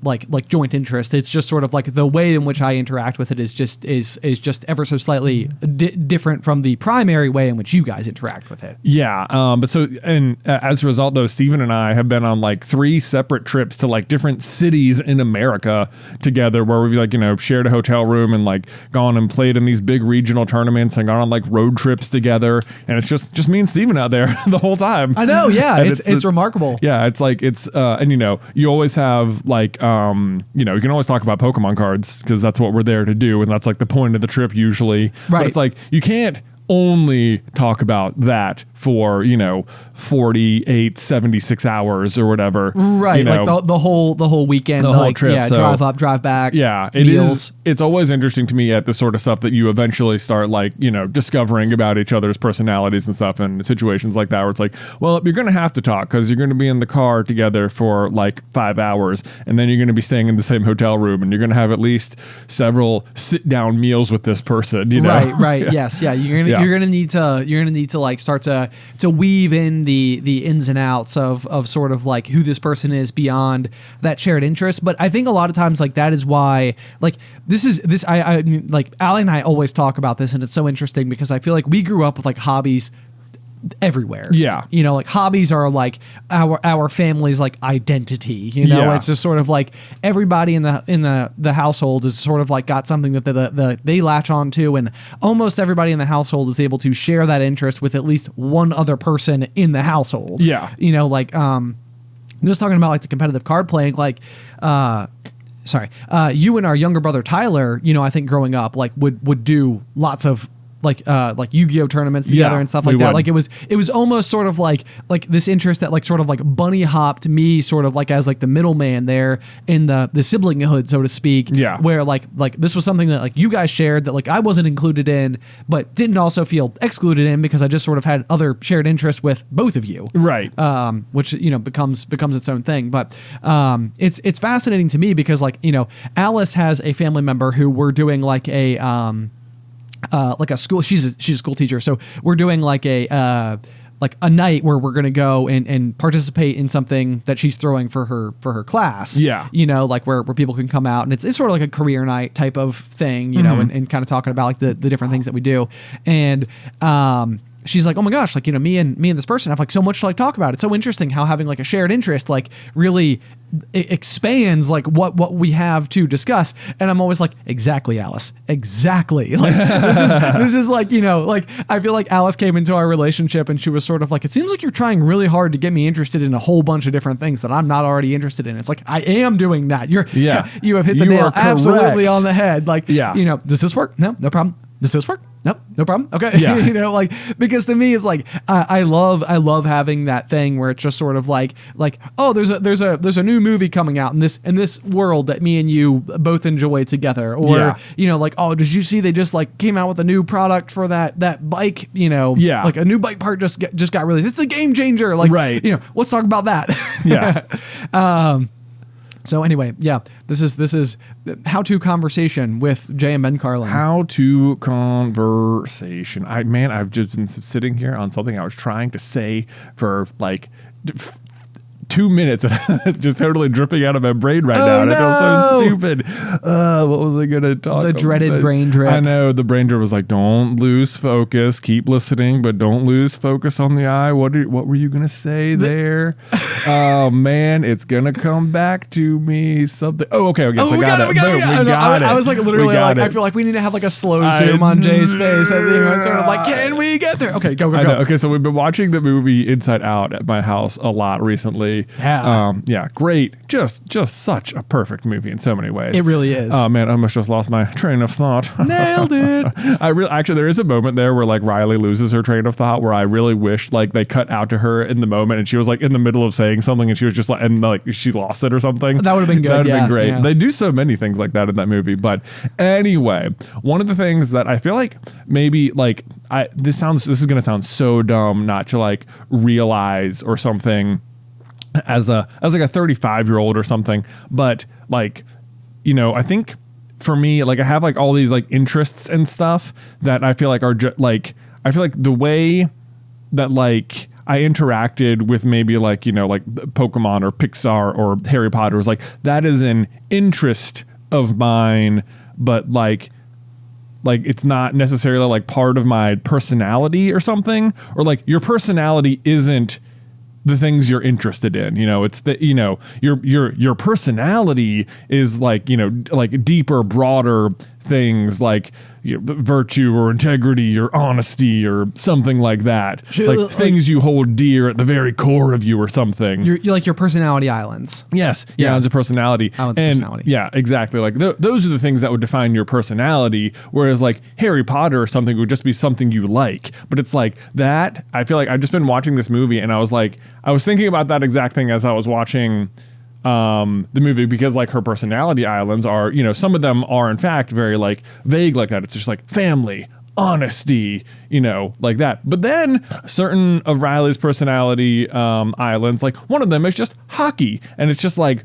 like joint interest. It's just sort of like the way in which I interact with it is just ever so slightly different from the primary way in which you guys interact with it. Yeah. But so and as a result, though, Steven and I have been on like 3 separate trips to like different cities in America together, where we've like, you know, shared a hotel room and like gone and played in these big regional tournaments and gone on like road trips together, and it's just me and Steven out there the whole time. I know, yeah. It's remarkable. Yeah, it's like and you know, you always have like you know, you can always talk about Pokemon cards because that's what we're there to do, and that's like the point of the trip usually. Right. But it's like you can't only talk about that for, you know, 48, 76 hours or whatever. Right. You know, like the whole weekend, the like, whole trip. Yeah, So, drive up, drive back. Yeah, meals. It's always interesting to me at the sort of stuff that you eventually start like, you know, discovering about each other's personalities and stuff, and situations like that where it's like, well, you're going to have to talk because you're going to be in the car together for like 5 hours, and then you're going to be staying in the same hotel room, and you're going to have at least several sit down meals with this person, you know? Right. Yeah. Yes. Yeah. You're gonna need to like start to weave in the ins and outs of sort of like who this person is beyond that shared interest. But I think a lot of times like that is why like I mean, like Allie and I always talk about this, and it's so interesting because I feel like we grew up with like hobbies everywhere. Yeah. You know, like hobbies are like our family's like identity, you know. Yeah. It's just sort of like everybody in the household is sort of like got something that they latch on to, and almost everybody in the household is able to share that interest with at least one other person in the household. Yeah. You know, like I'm just talking about like the competitive card playing, like you and our younger brother Tyler, you know, I think growing up like would do lots of like Yu-Gi-Oh tournaments together Yeah, and stuff we like that. would. Like it was almost sort of like this interest that like sort of like bunny hopped me sort of like as like the middleman there in the siblinghood, so to speak. Yeah. Where like this was something that like you guys shared that like I wasn't included in, but didn't also feel excluded in because I just sort of had other shared interests with both of you. Right. Which becomes its own thing. But it's fascinating to me because like Alice has a family member who we're doing like a school. She's a school teacher, so we're doing like a night where we're gonna go and participate in something that she's throwing for her class. Yeah. Like where people can come out, and it's sort of like a career night type of thing, and kind of talking about like the different things that we do. And she's like, oh my gosh, like, me and this person have like so much to like talk about. It's so interesting how having like a shared interest like really expands like what we have to discuss. And I'm always like, exactly, Alice, exactly. Like this is like, like I feel like Alice came into our relationship and she was sort of like, it seems like you're trying really hard to get me interested in a whole bunch of different things that I'm not already interested in. It's like, I am doing that. You have hit the nail absolutely on the head. Like, does this work? No problem. Does this work? Nope, no problem. Okay. Yeah. Like, because to me it's like, I love having that thing where it's just sort of like, oh, there's a new movie coming out in this world that me and you both enjoy together. Or, like, oh, did you see they just like came out with a new product for that bike, like a new bike part just got released. It's a game changer. Like, right. Let's talk about that. Yeah. So anyway, this is how-to conversation with Jay and Ben Carlin. How-to conversation. I've just been sitting here on something I was trying to say for like 2 minutes. It's just totally dripping out of my brain right now. And I feel so stupid. What was I going to talk about? The dreaded brain drip. I know. The brain drip was like, don't lose focus. Keep listening, but don't lose focus on the eye. What were you going to say there? Oh, man. It's going to come back to me. Something. Oh, okay. So I got it. We got it. I was like literally like, I feel like we need to have like a slow zoom on Jay's face. I think it's sort of like, can we get there? Okay, go. Okay, so we've been watching the movie Inside Out at my house a lot recently. Yeah. Great. Just such a perfect movie in so many ways. It really is. Oh man, I almost just lost my train of thought. Nailed it. Actually, there is a moment there where like Riley loses her train of thought where I really wish like they cut out to her in the moment and she was like in the middle of saying something and she was just like, and like she lost it or something. That would have been good. That would have been great. Yeah. They do so many things like that in that movie. But anyway, one of the things that I feel like maybe like this is going to sound so dumb not to like realize or something as like a 35-year-old or something, but like, I think for me, like I have like all these like interests and stuff that I feel like are like, I feel like the way that like I interacted with maybe like, like Pokemon or Pixar or Harry Potter was like, that is an interest of mine, but like it's not necessarily like part of my personality or something, or like your personality isn't the things you're interested in, it's the, your personality is like, like deeper, broader things like virtue or integrity or honesty or something like that. Like things you hold dear at the very core of you or something. You're like your personality islands. Yes. Yeah. Islands of personality. Islands of personality. Yeah, exactly. Like those are the things that would define your personality. Whereas like Harry Potter or something would just be something you like. But it's like that. I feel like I've just been watching this movie and I was thinking about that exact thing as I was watching the movie, because like her personality islands are, some of them are in fact very like vague like that. It's just like family, honesty, like that. But then certain of Riley's personality islands, like one of them is just hockey. And it's just like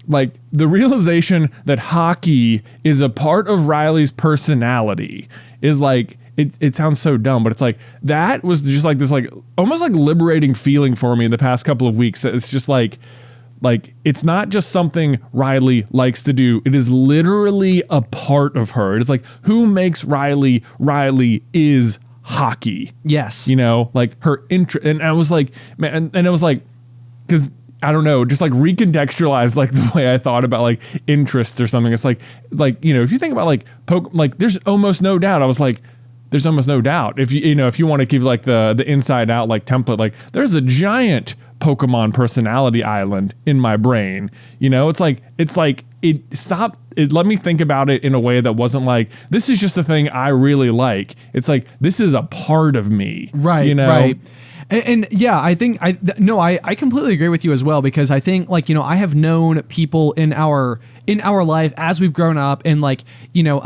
the realization that hockey is a part of Riley's personality is like, it sounds so dumb, but it's like, that was just like this, like almost like liberating feeling for me in the past couple of weeks. That it's just like it's not just something Riley likes to do. It is literally a part of her. It's like, who makes Riley is hockey. Yes. Like her interest. And I was like, man, and it was like, because I don't know, just like recontextualize like the way I thought about like interests or something. It's like, if you think about like there's almost no doubt. I was like, there's almost no doubt if you want to give like the Inside Out like template, like there's a giant Pokemon personality island in my brain. You know, it's like it let me think about it in a way that wasn't like, this is just a thing I really like. It's like, this is a part of me. Right. You know? Right. And yeah, I think I completely agree with you as well, because I think, like, you know, I have known people in our life as we've grown up, and like, you know,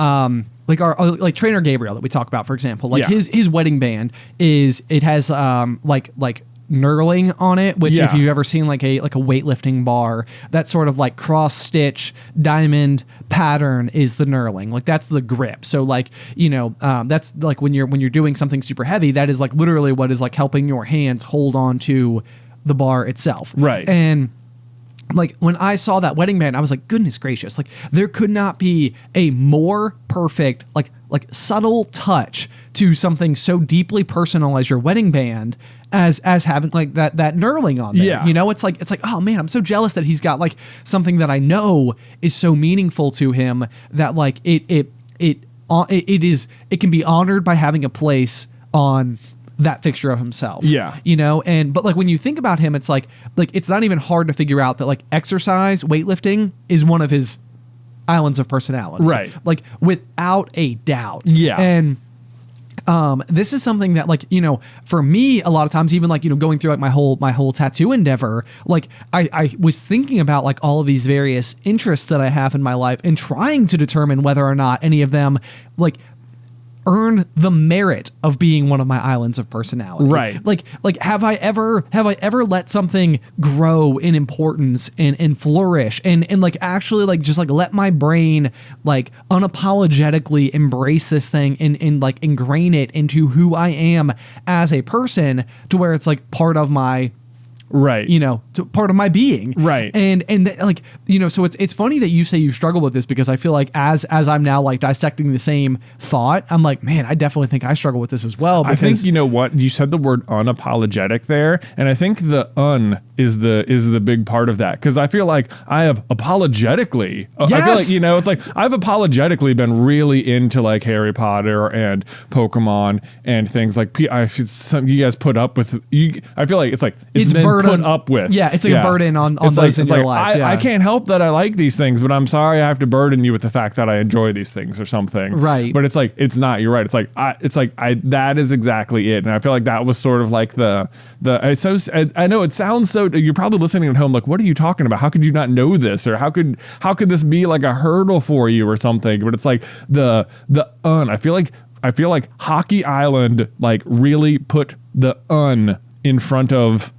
like our like trainer Gabriel that we talk about, for example, like his wedding band has like knurling on it, which if you've ever seen like a weightlifting bar, that sort of like cross stitch diamond pattern is the knurling. Like that's the grip. So like, you know, that's like when you're doing something super heavy, that is like literally what is like helping your hands hold on to the bar itself. Right. And like when I saw that wedding band, I was like, goodness gracious, like there could not be a more perfect, like subtle touch to something so deeply personal as your wedding band as having like that knurling on there. Yeah. You know, it's like, oh man, I'm so jealous that he's got like something that I know is so meaningful to him that like it can be honored by having a place on that fixture of himself. Yeah. You know, but like when you think about him, it's like it's not even hard to figure out that like exercise, weightlifting is one of his islands of personality. Right. Like without a doubt. Yeah. And this is something that, like, you know, for me, a lot of times, even like, you know, going through like my whole tattoo endeavor, like I was thinking about like all of these various interests that I have in my life and trying to determine whether or not any of them like earned the merit of being one of my islands of personality. Right. Like have I ever let something grow in importance and flourish and like actually like just like let my brain like unapologetically embrace this thing and like ingrain it into who I am as a person, to where it's like part of my, right, you know, part of my being. Right. And like, you know, so it's funny that you say you struggle with this, because I feel like as I'm now like dissecting the same thought, I'm like, man, I definitely think I struggle with this as well. I think, you know what, you said the word unapologetic there, and I think the is the big part of that, because I feel like I have apologetically, yes! I feel like, you know, it's like I've apologetically been really into like Harry Potter and Pokemon and things like you guys put up with. I feel like it's been put up with. Yeah, it's like a burden on those in your life. I can't help that I like these things, but I'm sorry I have to burden you with the fact that I enjoy these things or something. Right. But it's like, it's not. You're right. That is exactly it. And I feel like that was sort of like I know it sounds so. You're probably listening at home like, what are you talking about? How could you not know this? Or how could this be like a hurdle for you or something? But it's like I feel like Hockey Island like really put the in front of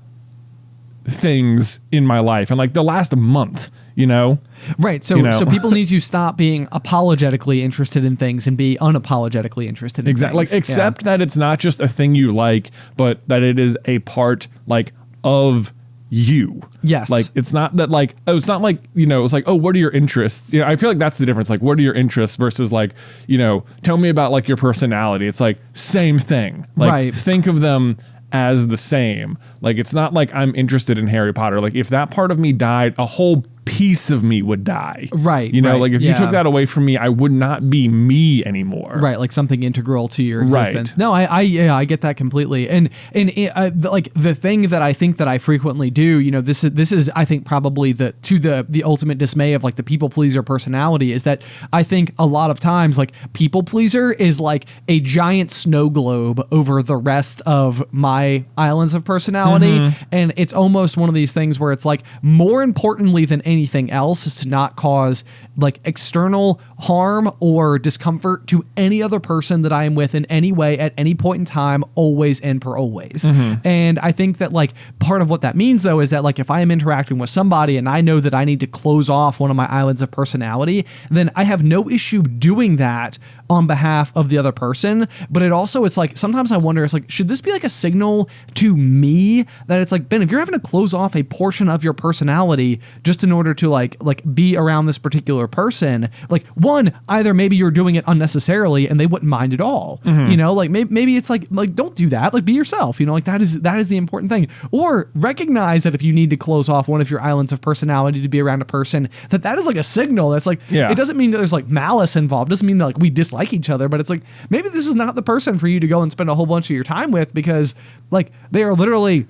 things in my life, and like the last month, you know. Right. So so people need to stop being apologetically interested in things and be unapologetically interested in things. Like accept that it's not just a thing you like, but that it is a part like of you. Yes. Like it's not that like, oh, it's not like, you know, it's like, oh, what are your interests? You know, I feel like that's the difference. Like, what are your interests versus like, you know, tell me about like your personality. It's like same thing. Like right. Think of them as the same. Like it's not like I'm interested in Harry Potter. Like if that part of me died, a whole piece of me would die. Right. You know, right, like if you took that away from me, I would not be me anymore. Right. Like something integral to your existence. Right. No, I get that completely. And like the thing that I think that I frequently do, you know, this is I think probably the ultimate dismay of like the people pleaser personality, is that I think a lot of times like people pleaser is like a giant snow globe over the rest of my islands of personality. Mm-hmm. And it's almost one of these things where it's like, more importantly than anything else is to not cause like external harm or discomfort to any other person that I am with in any way at any point in time, always and per always. Mm-hmm. And I think that like part of what that means though is that like if I am interacting with somebody and I know that I need to close off one of my islands of personality, then I have no issue doing that on behalf of the other person. But it's like sometimes I wonder, it's like, should this be like a signal to me that it's like, Ben, if you're having to close off a portion of your personality just in order to like be around this particular person, like one, either maybe you're doing it unnecessarily and they wouldn't mind at all. Mm-hmm. You know, like maybe it's like don't do that, like be yourself, you know, like that is the important thing. Or recognize that if you need to close off one of your islands of personality to be around a person, that is like a signal that's like, it doesn't mean that there's like malice involved, it doesn't mean that like we dislike each other, but it's like maybe this is not the person for you to go and spend a whole bunch of your time with, because like they are literally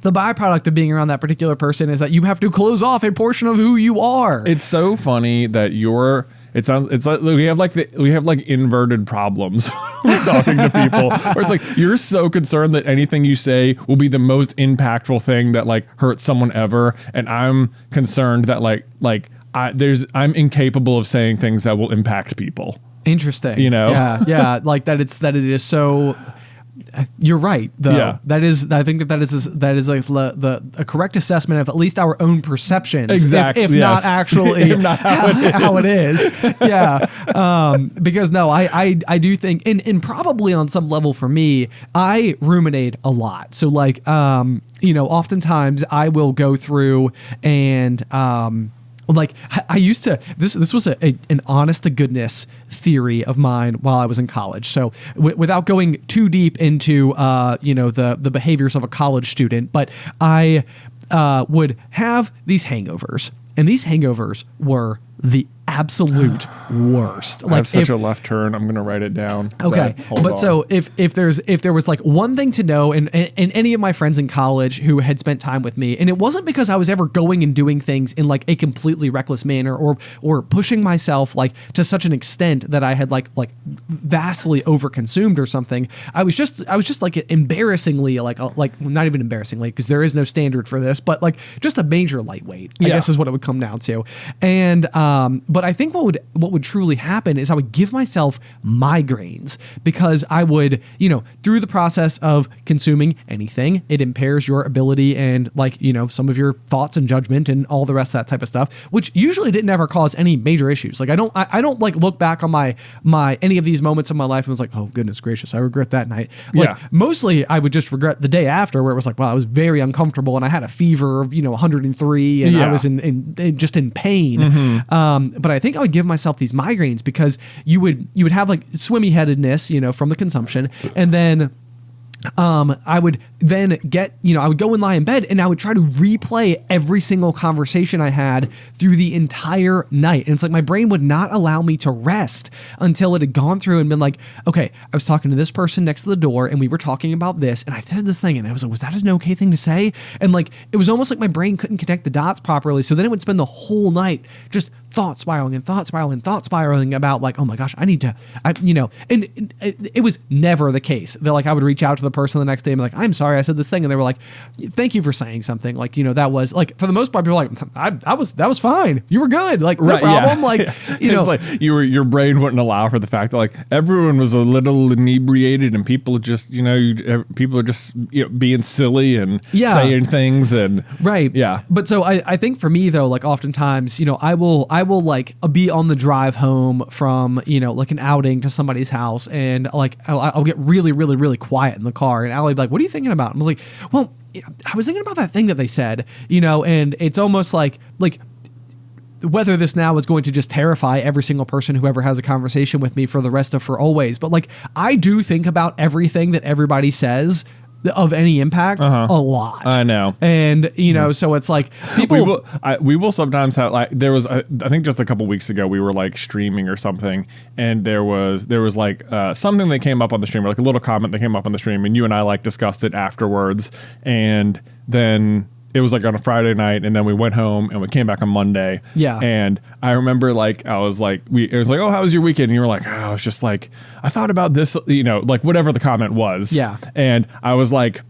the byproduct of being around that particular person is that you have to close off a portion of who you are. It's so funny that it's like we have like inverted problems with talking to people, where it's like you're so concerned that anything you say will be the most impactful thing that like hurts someone ever, and I'm concerned that I'm incapable of saying things that will impact people. Interesting. You know? Yeah. Like that it is so. You're right, though. Yeah. I think that is like a correct assessment of at least our own perceptions, exactly, if yes. not actually not how it is. Yeah, because no, I do think, and probably on some level for me, I ruminate a lot. So like, oftentimes I will go through and. Like I used to, this was an honest to goodness theory of mine while I was in college. So without going too deep into, the behaviors of a college student, but I would have these hangovers, and these hangovers were the absolute worst. I have such a left turn. I'm going to write it down. Okay. But so if there was like one thing to know, and any of my friends in college who had spent time with me, and it wasn't because I was ever going and doing things in like a completely reckless manner or pushing myself like to such an extent that I had like vastly overconsumed or something. I was just like embarrassingly like not even embarrassingly, because there is no standard for this, but like just a major lightweight, I guess is what it would come down to. And but I think what would truly happen is I would give myself migraines, because I would, through the process of consuming anything, it impairs your ability and like, some of your thoughts and judgment and all the rest of that type of stuff, which usually didn't ever cause any major issues. Like I don't like look back on my any of these moments in my life and was like, oh goodness gracious, I regret that night. Like mostly I would just regret the day after, where it was like, well, I was very uncomfortable and I had a fever of, 103 and I was just in pain. Mm-hmm. But I think I would give myself these migraines because you would have like swimmy headedness, from the consumption, and then I would then get, I would go and lie in bed and I would try to replay every single conversation I had through the entire night. And it's like my brain would not allow me to rest until it had gone through and been like, okay, I was talking to this person next to the door and we were talking about this and I said this thing and I was like, was that an okay thing to say? And like, it was almost like my brain couldn't connect the dots properly. So then it would spend the whole night just thought spiraling about like, oh my gosh, and it was never the case that like I would reach out to the person the next day and be like, I'm sorry I said this thing, and they were like, thank you for saying something, like, that was like, for the most part, people were like, that was fine, you were good, like no problem. Like it's like your brain wouldn't allow for the fact that like everyone was a little inebriated and people just people are just being silly and saying things and but so I think for me though, like oftentimes I will like be on the drive home from like an outing to somebody's house, and like I'll get really really really quiet in the car, and I'll be like, what are you thinking about? And I was like, well, I was thinking about that thing that they said, and it's almost like whether this now is going to just terrify every single person who ever has a conversation with me for the rest of for always, but like I do think about everything that everybody says of any impact a lot. I know. And so it's like people we will sometimes have like, there was I think just a couple weeks ago we were like streaming or something, and there was like something that came up on the stream, or like a little comment that came up on the stream, and you and I like discussed it afterwards, and then it was like on a Friday night, and then we went home and we came back on Monday. Yeah. And I remember like, I was like, it was like, oh, how was your weekend? And you were like, oh, I was just like, I thought about this, like whatever the comment was. Yeah. And I was like,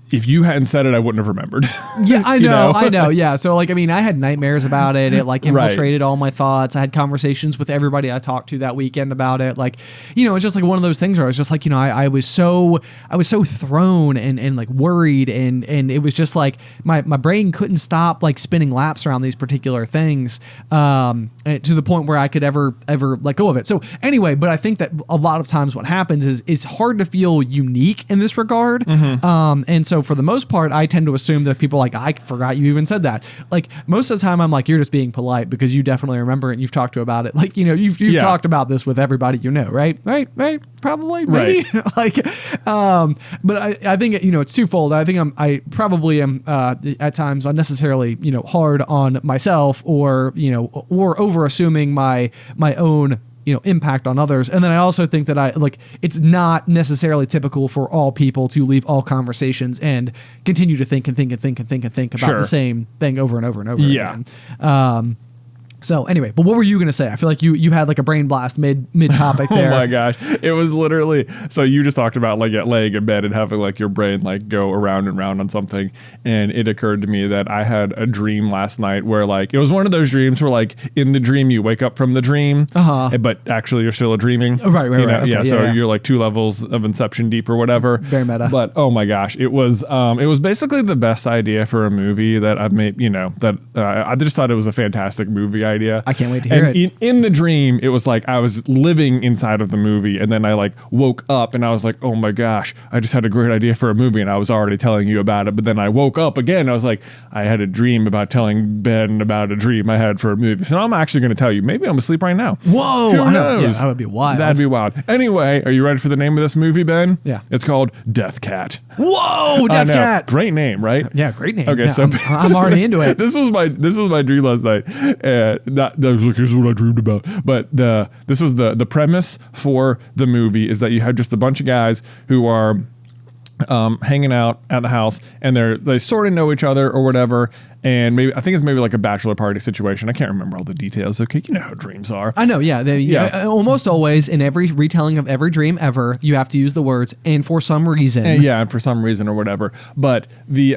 if you hadn't said it, I wouldn't have remembered. Yeah, I know. Yeah. So like, I mean, I had nightmares about it. It like infiltrated all my thoughts. I had conversations with everybody I talked to that weekend about it. Like, it's just like one of those things where I was just like, I was so thrown and like worried, and it was just like my brain couldn't stop like spinning laps around these particular things to the point where I could ever let go of it. So anyway, but I think that a lot of times what happens is it's hard to feel unique in this regard. Mm-hmm. And so for the most part, I tend to assume that people are like, I forgot you even said that. Like most of the time I'm like, you're just being polite because you definitely remember it and you've talked to about it. Like, you've talked about this with everybody, right? Probably, maybe. Right. Like, but I think, it's twofold. I think I probably am at times unnecessarily, hard on myself, or over assuming my own impact on others. And then I also think that it's not necessarily typical for all people to leave all conversations and continue to think about Sure. the same thing over and over and over Yeah. again. So anyway, but what were you going to say? I feel like you had like a brain blast mid topic there. Oh my gosh. It was literally, so you just talked about like laying in bed and having like your brain like go around and round on something. And it occurred to me that I had a dream last night where like, it was one of those dreams where like in the dream you wake up from the dream, but actually you're still dreaming. Right. Okay, yeah. So you're like 2 levels of Inception deep or whatever. Very meta. But oh my gosh, it was basically the best idea for a movie that I've made, I just thought it was a fantastic movie idea. I can't wait to hear it. In the dream, it was like I was living inside of the movie, and then I like woke up and I was like, oh my gosh, I just had a great idea for a movie, and I was already telling you about it. But then I woke up again. I was like, I had a dream about telling Ben about a dream I had for a movie. So now I'm actually going to tell you. Maybe I'm asleep right now. Whoa! Who knows? Yeah, that would be wild. That'd be wild. Anyway, are you ready for the name of this movie, Ben? Yeah. It's called Death Cat. Whoa! Death Cat. Great name, right? Yeah, great name. Okay, Yeah, so I'm already into it. This was my dream last night. I was like, here's what I dreamed about. But this was the premise for the movie is that you have just a bunch of guys who are hanging out at the house, and they sort of know each other or whatever. And I think it's maybe like a bachelor party situation. I can't remember all the details. Okay, you know how dreams are. I know, yeah. Almost always in every retelling of every dream ever, you have to use the words "and for some reason." And for some reason or whatever. But the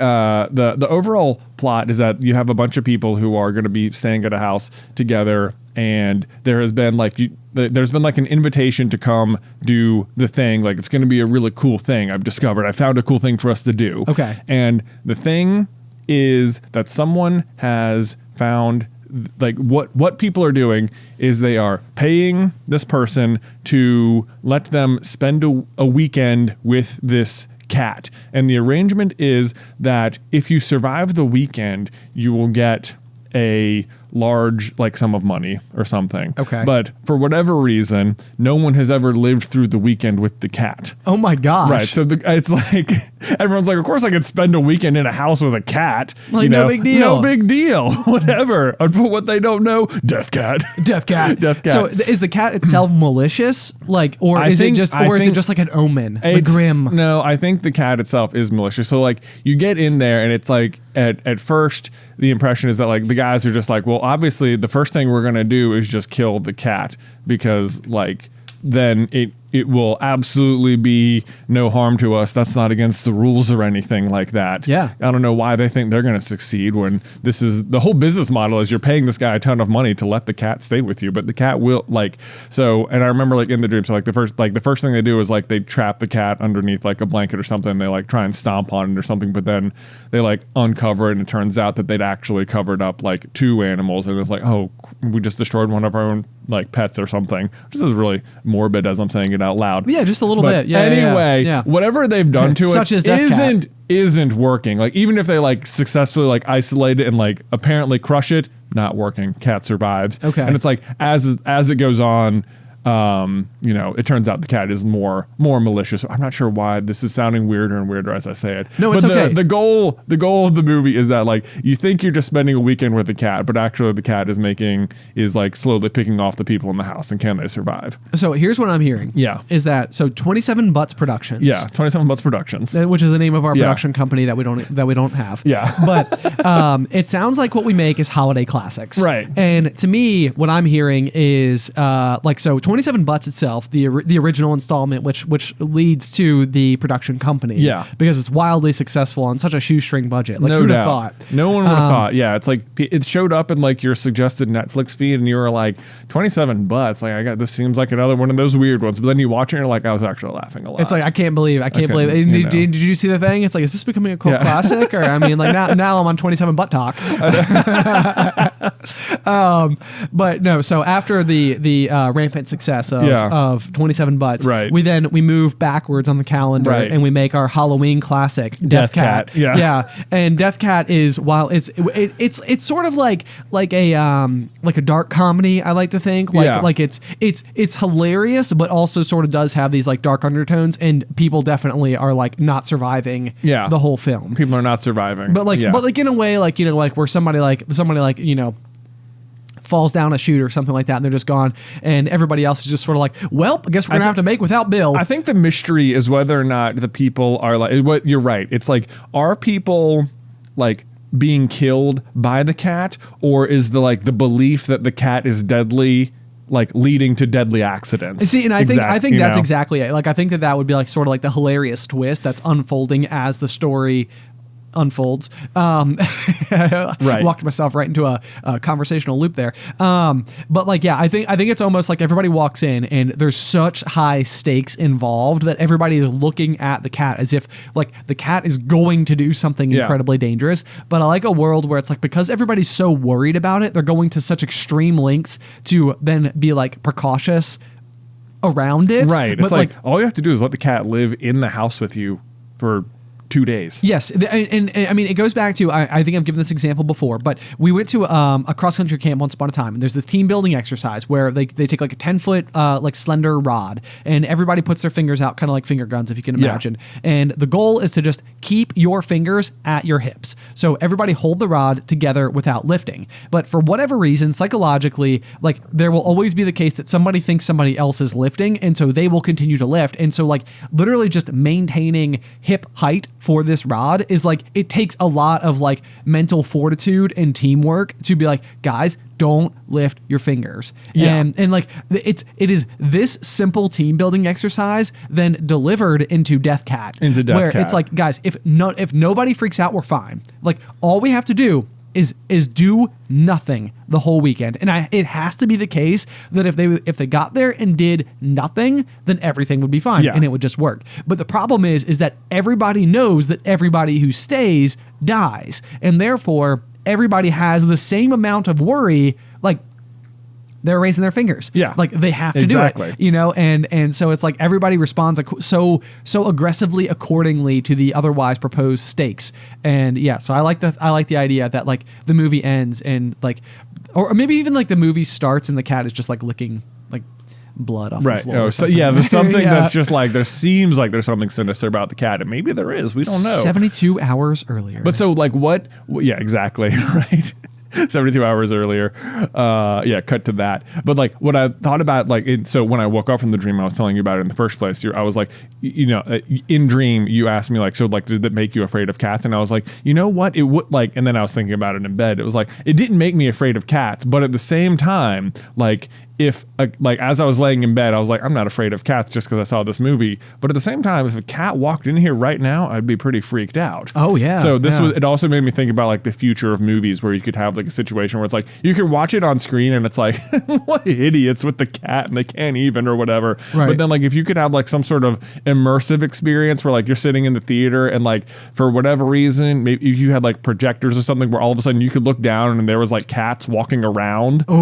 overall plot is that you have a bunch of people who are going to be staying at a house together, and there's been like an invitation to come do the thing. Like, it's going to be a really cool thing I've discovered. I found a cool thing for us to do. Okay. And the thing is that someone has found, like, what people are doing is they are paying this person to let them spend a weekend with this cat. And the arrangement is that if you survive the weekend, you will get a large like sum of money or something. Okay. But for whatever reason, no one has ever lived through the weekend with the cat. Oh my gosh. Right. So it's like everyone's like, of course I could spend a weekend in a house with a cat. Like, no big deal. No big deal. Whatever. And for what they don't know, death cat. Death cat. Death cat. So is the cat itself malicious? Like, or is it just like an omen? The grim. No, I think the cat itself is malicious. So like you get in there and it's like at first the impression is that like the guys are just like, well, obviously the first thing we're gonna do is just kill the cat because like then it will absolutely be no harm to us. That's not against the rules or anything like that. Yeah. I don't know why they think they're going to succeed when this is the whole business model is you're paying this guy a ton of money to let the cat stay with you, but the cat will like, so, and I remember like in the dream, so like the first thing they do is like they trap the cat underneath like a blanket or something. They like try and stomp on it or something, but then they like uncover it and it turns out that they'd actually covered up like 2 animals and it's like, oh, we just destroyed one of our own like pets or something. This is really morbid as I'm saying it out loud. Yeah, just a little But bit. Yeah. Anyway, yeah. whatever they've done to Such it as Death Cat. isn't working. Like even if they like successfully like isolate it and like apparently crush it, not working. Cat survives. Okay. And it's like as it goes on, it turns out the cat is more malicious. I'm not sure why this is sounding weirder and weirder as I say it. No, it's okay. The goal of the movie is that like you think you're just spending a weekend with the cat, but actually the cat is like slowly picking off the people in the house, and can they survive? So here's what I'm hearing. Yeah. Is that 27 Butts Productions? Yeah, 27 Butts Productions, which is the name of our Yeah. production company that we don't have. Yeah. But it sounds like what we make is holiday classics. Right. And to me, what I'm hearing is 27 Butts itself, the original installment, which leads to the production company. Yeah. Because it's wildly successful on such a shoestring budget. Like, no who'd doubt. have thought? No one would have thought. Yeah, it's like it showed up in like your suggested Netflix feed, and you were like 27 butts. Like this seems like another one of those weird ones. But then you watch it, and you're like, I was actually laughing a lot. It's like I can't believe it. Did you see the thing? It's like, is this becoming a cult Yeah. classic? Or I mean, like now I'm on 27 Butt Talk. But no. So after the rampant success of 27 Butts, Right. we move backwards on the calendar, Right. and we make our Halloween classic, Death Cat. Yeah. And Death Cat is, while it's sort of like a dark comedy. I like to think it's hilarious, but also sort of does have these like dark undertones, and people definitely are like not surviving the whole film. People are not surviving. But in a way, like where somebody falls down a chute or something like that, and they're just gone, and everybody else is just sort of like, well, I guess we're gonna have to make without Bill. I think the mystery is whether or not the people are like, what you're right. It's like, are people like being killed by the cat, or is the belief that the cat is deadly, like leading to deadly accidents? See, and I think that's exactly it. Like, I think that would be like sort of like the hilarious twist that's unfolding as the story unfolds. Right. Walked myself right into a conversational loop there. But like, yeah, I think it's almost like everybody walks in and there's such high stakes involved that everybody is looking at the cat as if like the cat is going to do something incredibly dangerous. But I like a world where it's like, because everybody's so worried about it, they're going to such extreme lengths to then be like precautious around it. Right. But it's like all you have to do is let the cat live in the house with you for 2 days. Yes, and I mean, it goes back to, I think I've given this example before, but we went to a cross-country camp once upon a time, and there's this team building exercise where they take like a 10-foot like slender rod, and everybody puts their fingers out, kind of like finger guns, if you can imagine. And the goal is to just keep your fingers at your hips. So everybody hold the rod together without lifting. But for whatever reason, psychologically, like there will always be the case that somebody thinks somebody else is lifting, and so they will continue to lift. And so like literally just maintaining hip height for this rod is like, it takes a lot of like mental fortitude and teamwork to be like, guys, don't lift your fingers. And like it is this simple team building exercise then delivered into Death Cat. Where it's like, guys, if nobody freaks out, we're fine. Like all we have to do is do nothing the whole weekend. And it has to be the case that if they got there and did nothing, then everything would be fine and it would just work. But the problem is that everybody knows that everybody who stays dies. And therefore everybody has the same amount of worry, like they're raising their fingers. Yeah. Like they have to do it, you know? And so it's like everybody responds so aggressively accordingly to the otherwise proposed stakes. And yeah, so I like the idea that like the movie ends and like, or maybe even like the movie starts and the cat is just like licking like blood off the floor. Oh, so yeah, there's something that's just like, there seems like there's something sinister about the cat, and maybe there is. We don't know. 72 hours earlier. But so like what? Yeah, exactly. Right. 72 hours earlier. Cut to that. But like what I thought about, like, so when I woke up from the dream, I was telling you about it in the first place, I was like, in dream, you asked me like, so like, did that make you afraid of cats? And I was like, you know what? It would like, and then I was thinking about it in bed. It was like, it didn't make me afraid of cats, but at the same time, like, if like as I was laying in bed, I was like, I'm not afraid of cats just because I saw this movie. But at the same time, if a cat walked in here right now, I'd be pretty freaked out. Oh yeah. So it also made me think about like the future of movies where you could have like a situation where it's like you can watch it on screen and it's like what idiots with the cat and they can't even or whatever. Right. But then like if you could have like some sort of immersive experience where like you're sitting in the theater and like for whatever reason, maybe if you had like projectors or something where all of a sudden you could look down and there was like cats walking around, I'd be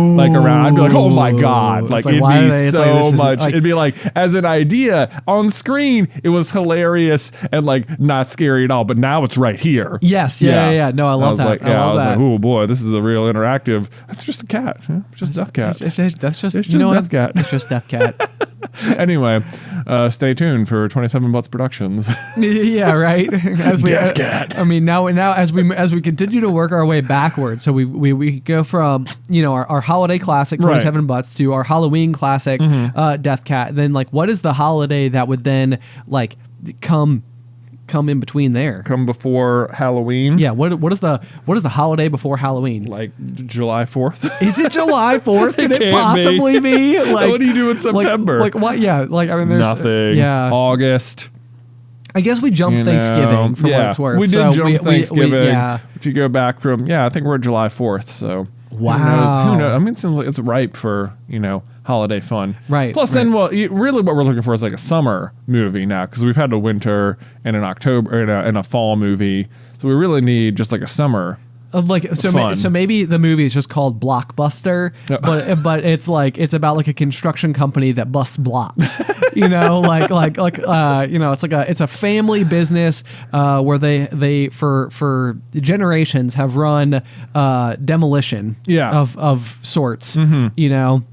like, oh my God. Like it'd be so much. It'd be like, as an idea on screen, it was hilarious and like not scary at all. But now it's right here. Yes. Yeah. No, I love that. Like, I love that. Like, oh boy, this is a real interactive. It's just a cat. It's just Death Cat. It's just Death Cat. It's just Death Cat. Anyway, stay tuned for 27 Butts Productions. Yeah, right. Death Cat. I mean, now as we continue to work our way backwards, so we go from our holiday classic 27 Butts to our Halloween classic Death Cat. Then like, what is the holiday that would then like come in between there? Come before Halloween? Yeah. What is the holiday before Halloween? Like July 4th? Is it July 4th? Could it possibly be? Like, what do you do in September? Like what? Yeah. Like I mean, there's nothing. Yeah. August. I guess we jumped Thanksgiving for what it's worth. We did jump Thanksgiving. If you go back from, I think we're at July 4th. So wow. Who knows? I mean, it seems like it's ripe for, holiday fun. Right. Plus, then, really what we're looking for is like a summer movie now, because we've had a winter and an October and a fall movie. So we really need just like a summer. So maybe the movie is just called Blockbuster, but it's about like a construction company that busts blocks. It's a family business where they for generations have run demolition of sorts.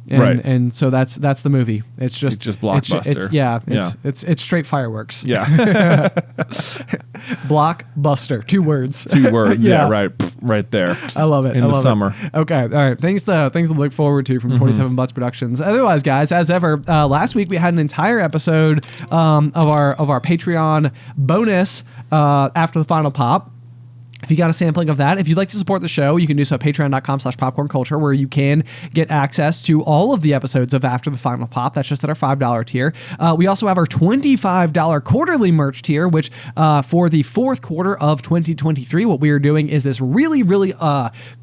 And, Right. and so that's the movie. It's just blockbuster. It's straight fireworks. Yeah. Blockbuster. 2 words. 2 words. Yeah. Right. Pff, right there. I love it. In I the love summer. It. Okay. All right. Things to look forward to from 47 Butts Productions. Otherwise, guys, as ever, last week we had an entire episode of our Patreon bonus after the final pop. If you got a sampling of that, if you'd like to support the show, you can do so at patreon.com/popcornculture, where you can get access to all of the episodes of After the Final Pop. That's just at our $5 tier. We also have our $25 quarterly merch tier, which for the 4th quarter of 2023, what we are doing is this really, really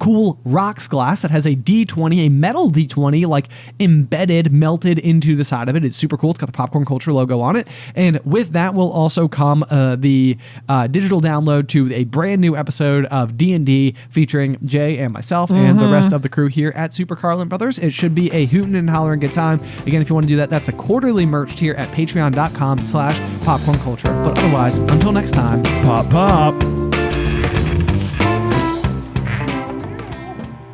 cool rocks glass that has a D20, a metal D20, like embedded, melted into the side of it. It's super cool. It's got the Popcorn Culture logo on it. And with that will also come the digital download to a brand new episode of D&D featuring Jay and myself and the rest of the crew here at Super Carlin Brothers. It should be a hootin' and hollering good time. Again, if you want to do that, that's the quarterly merch tier at patreon.com/popcornculture. But otherwise, until next time, Pop, pop.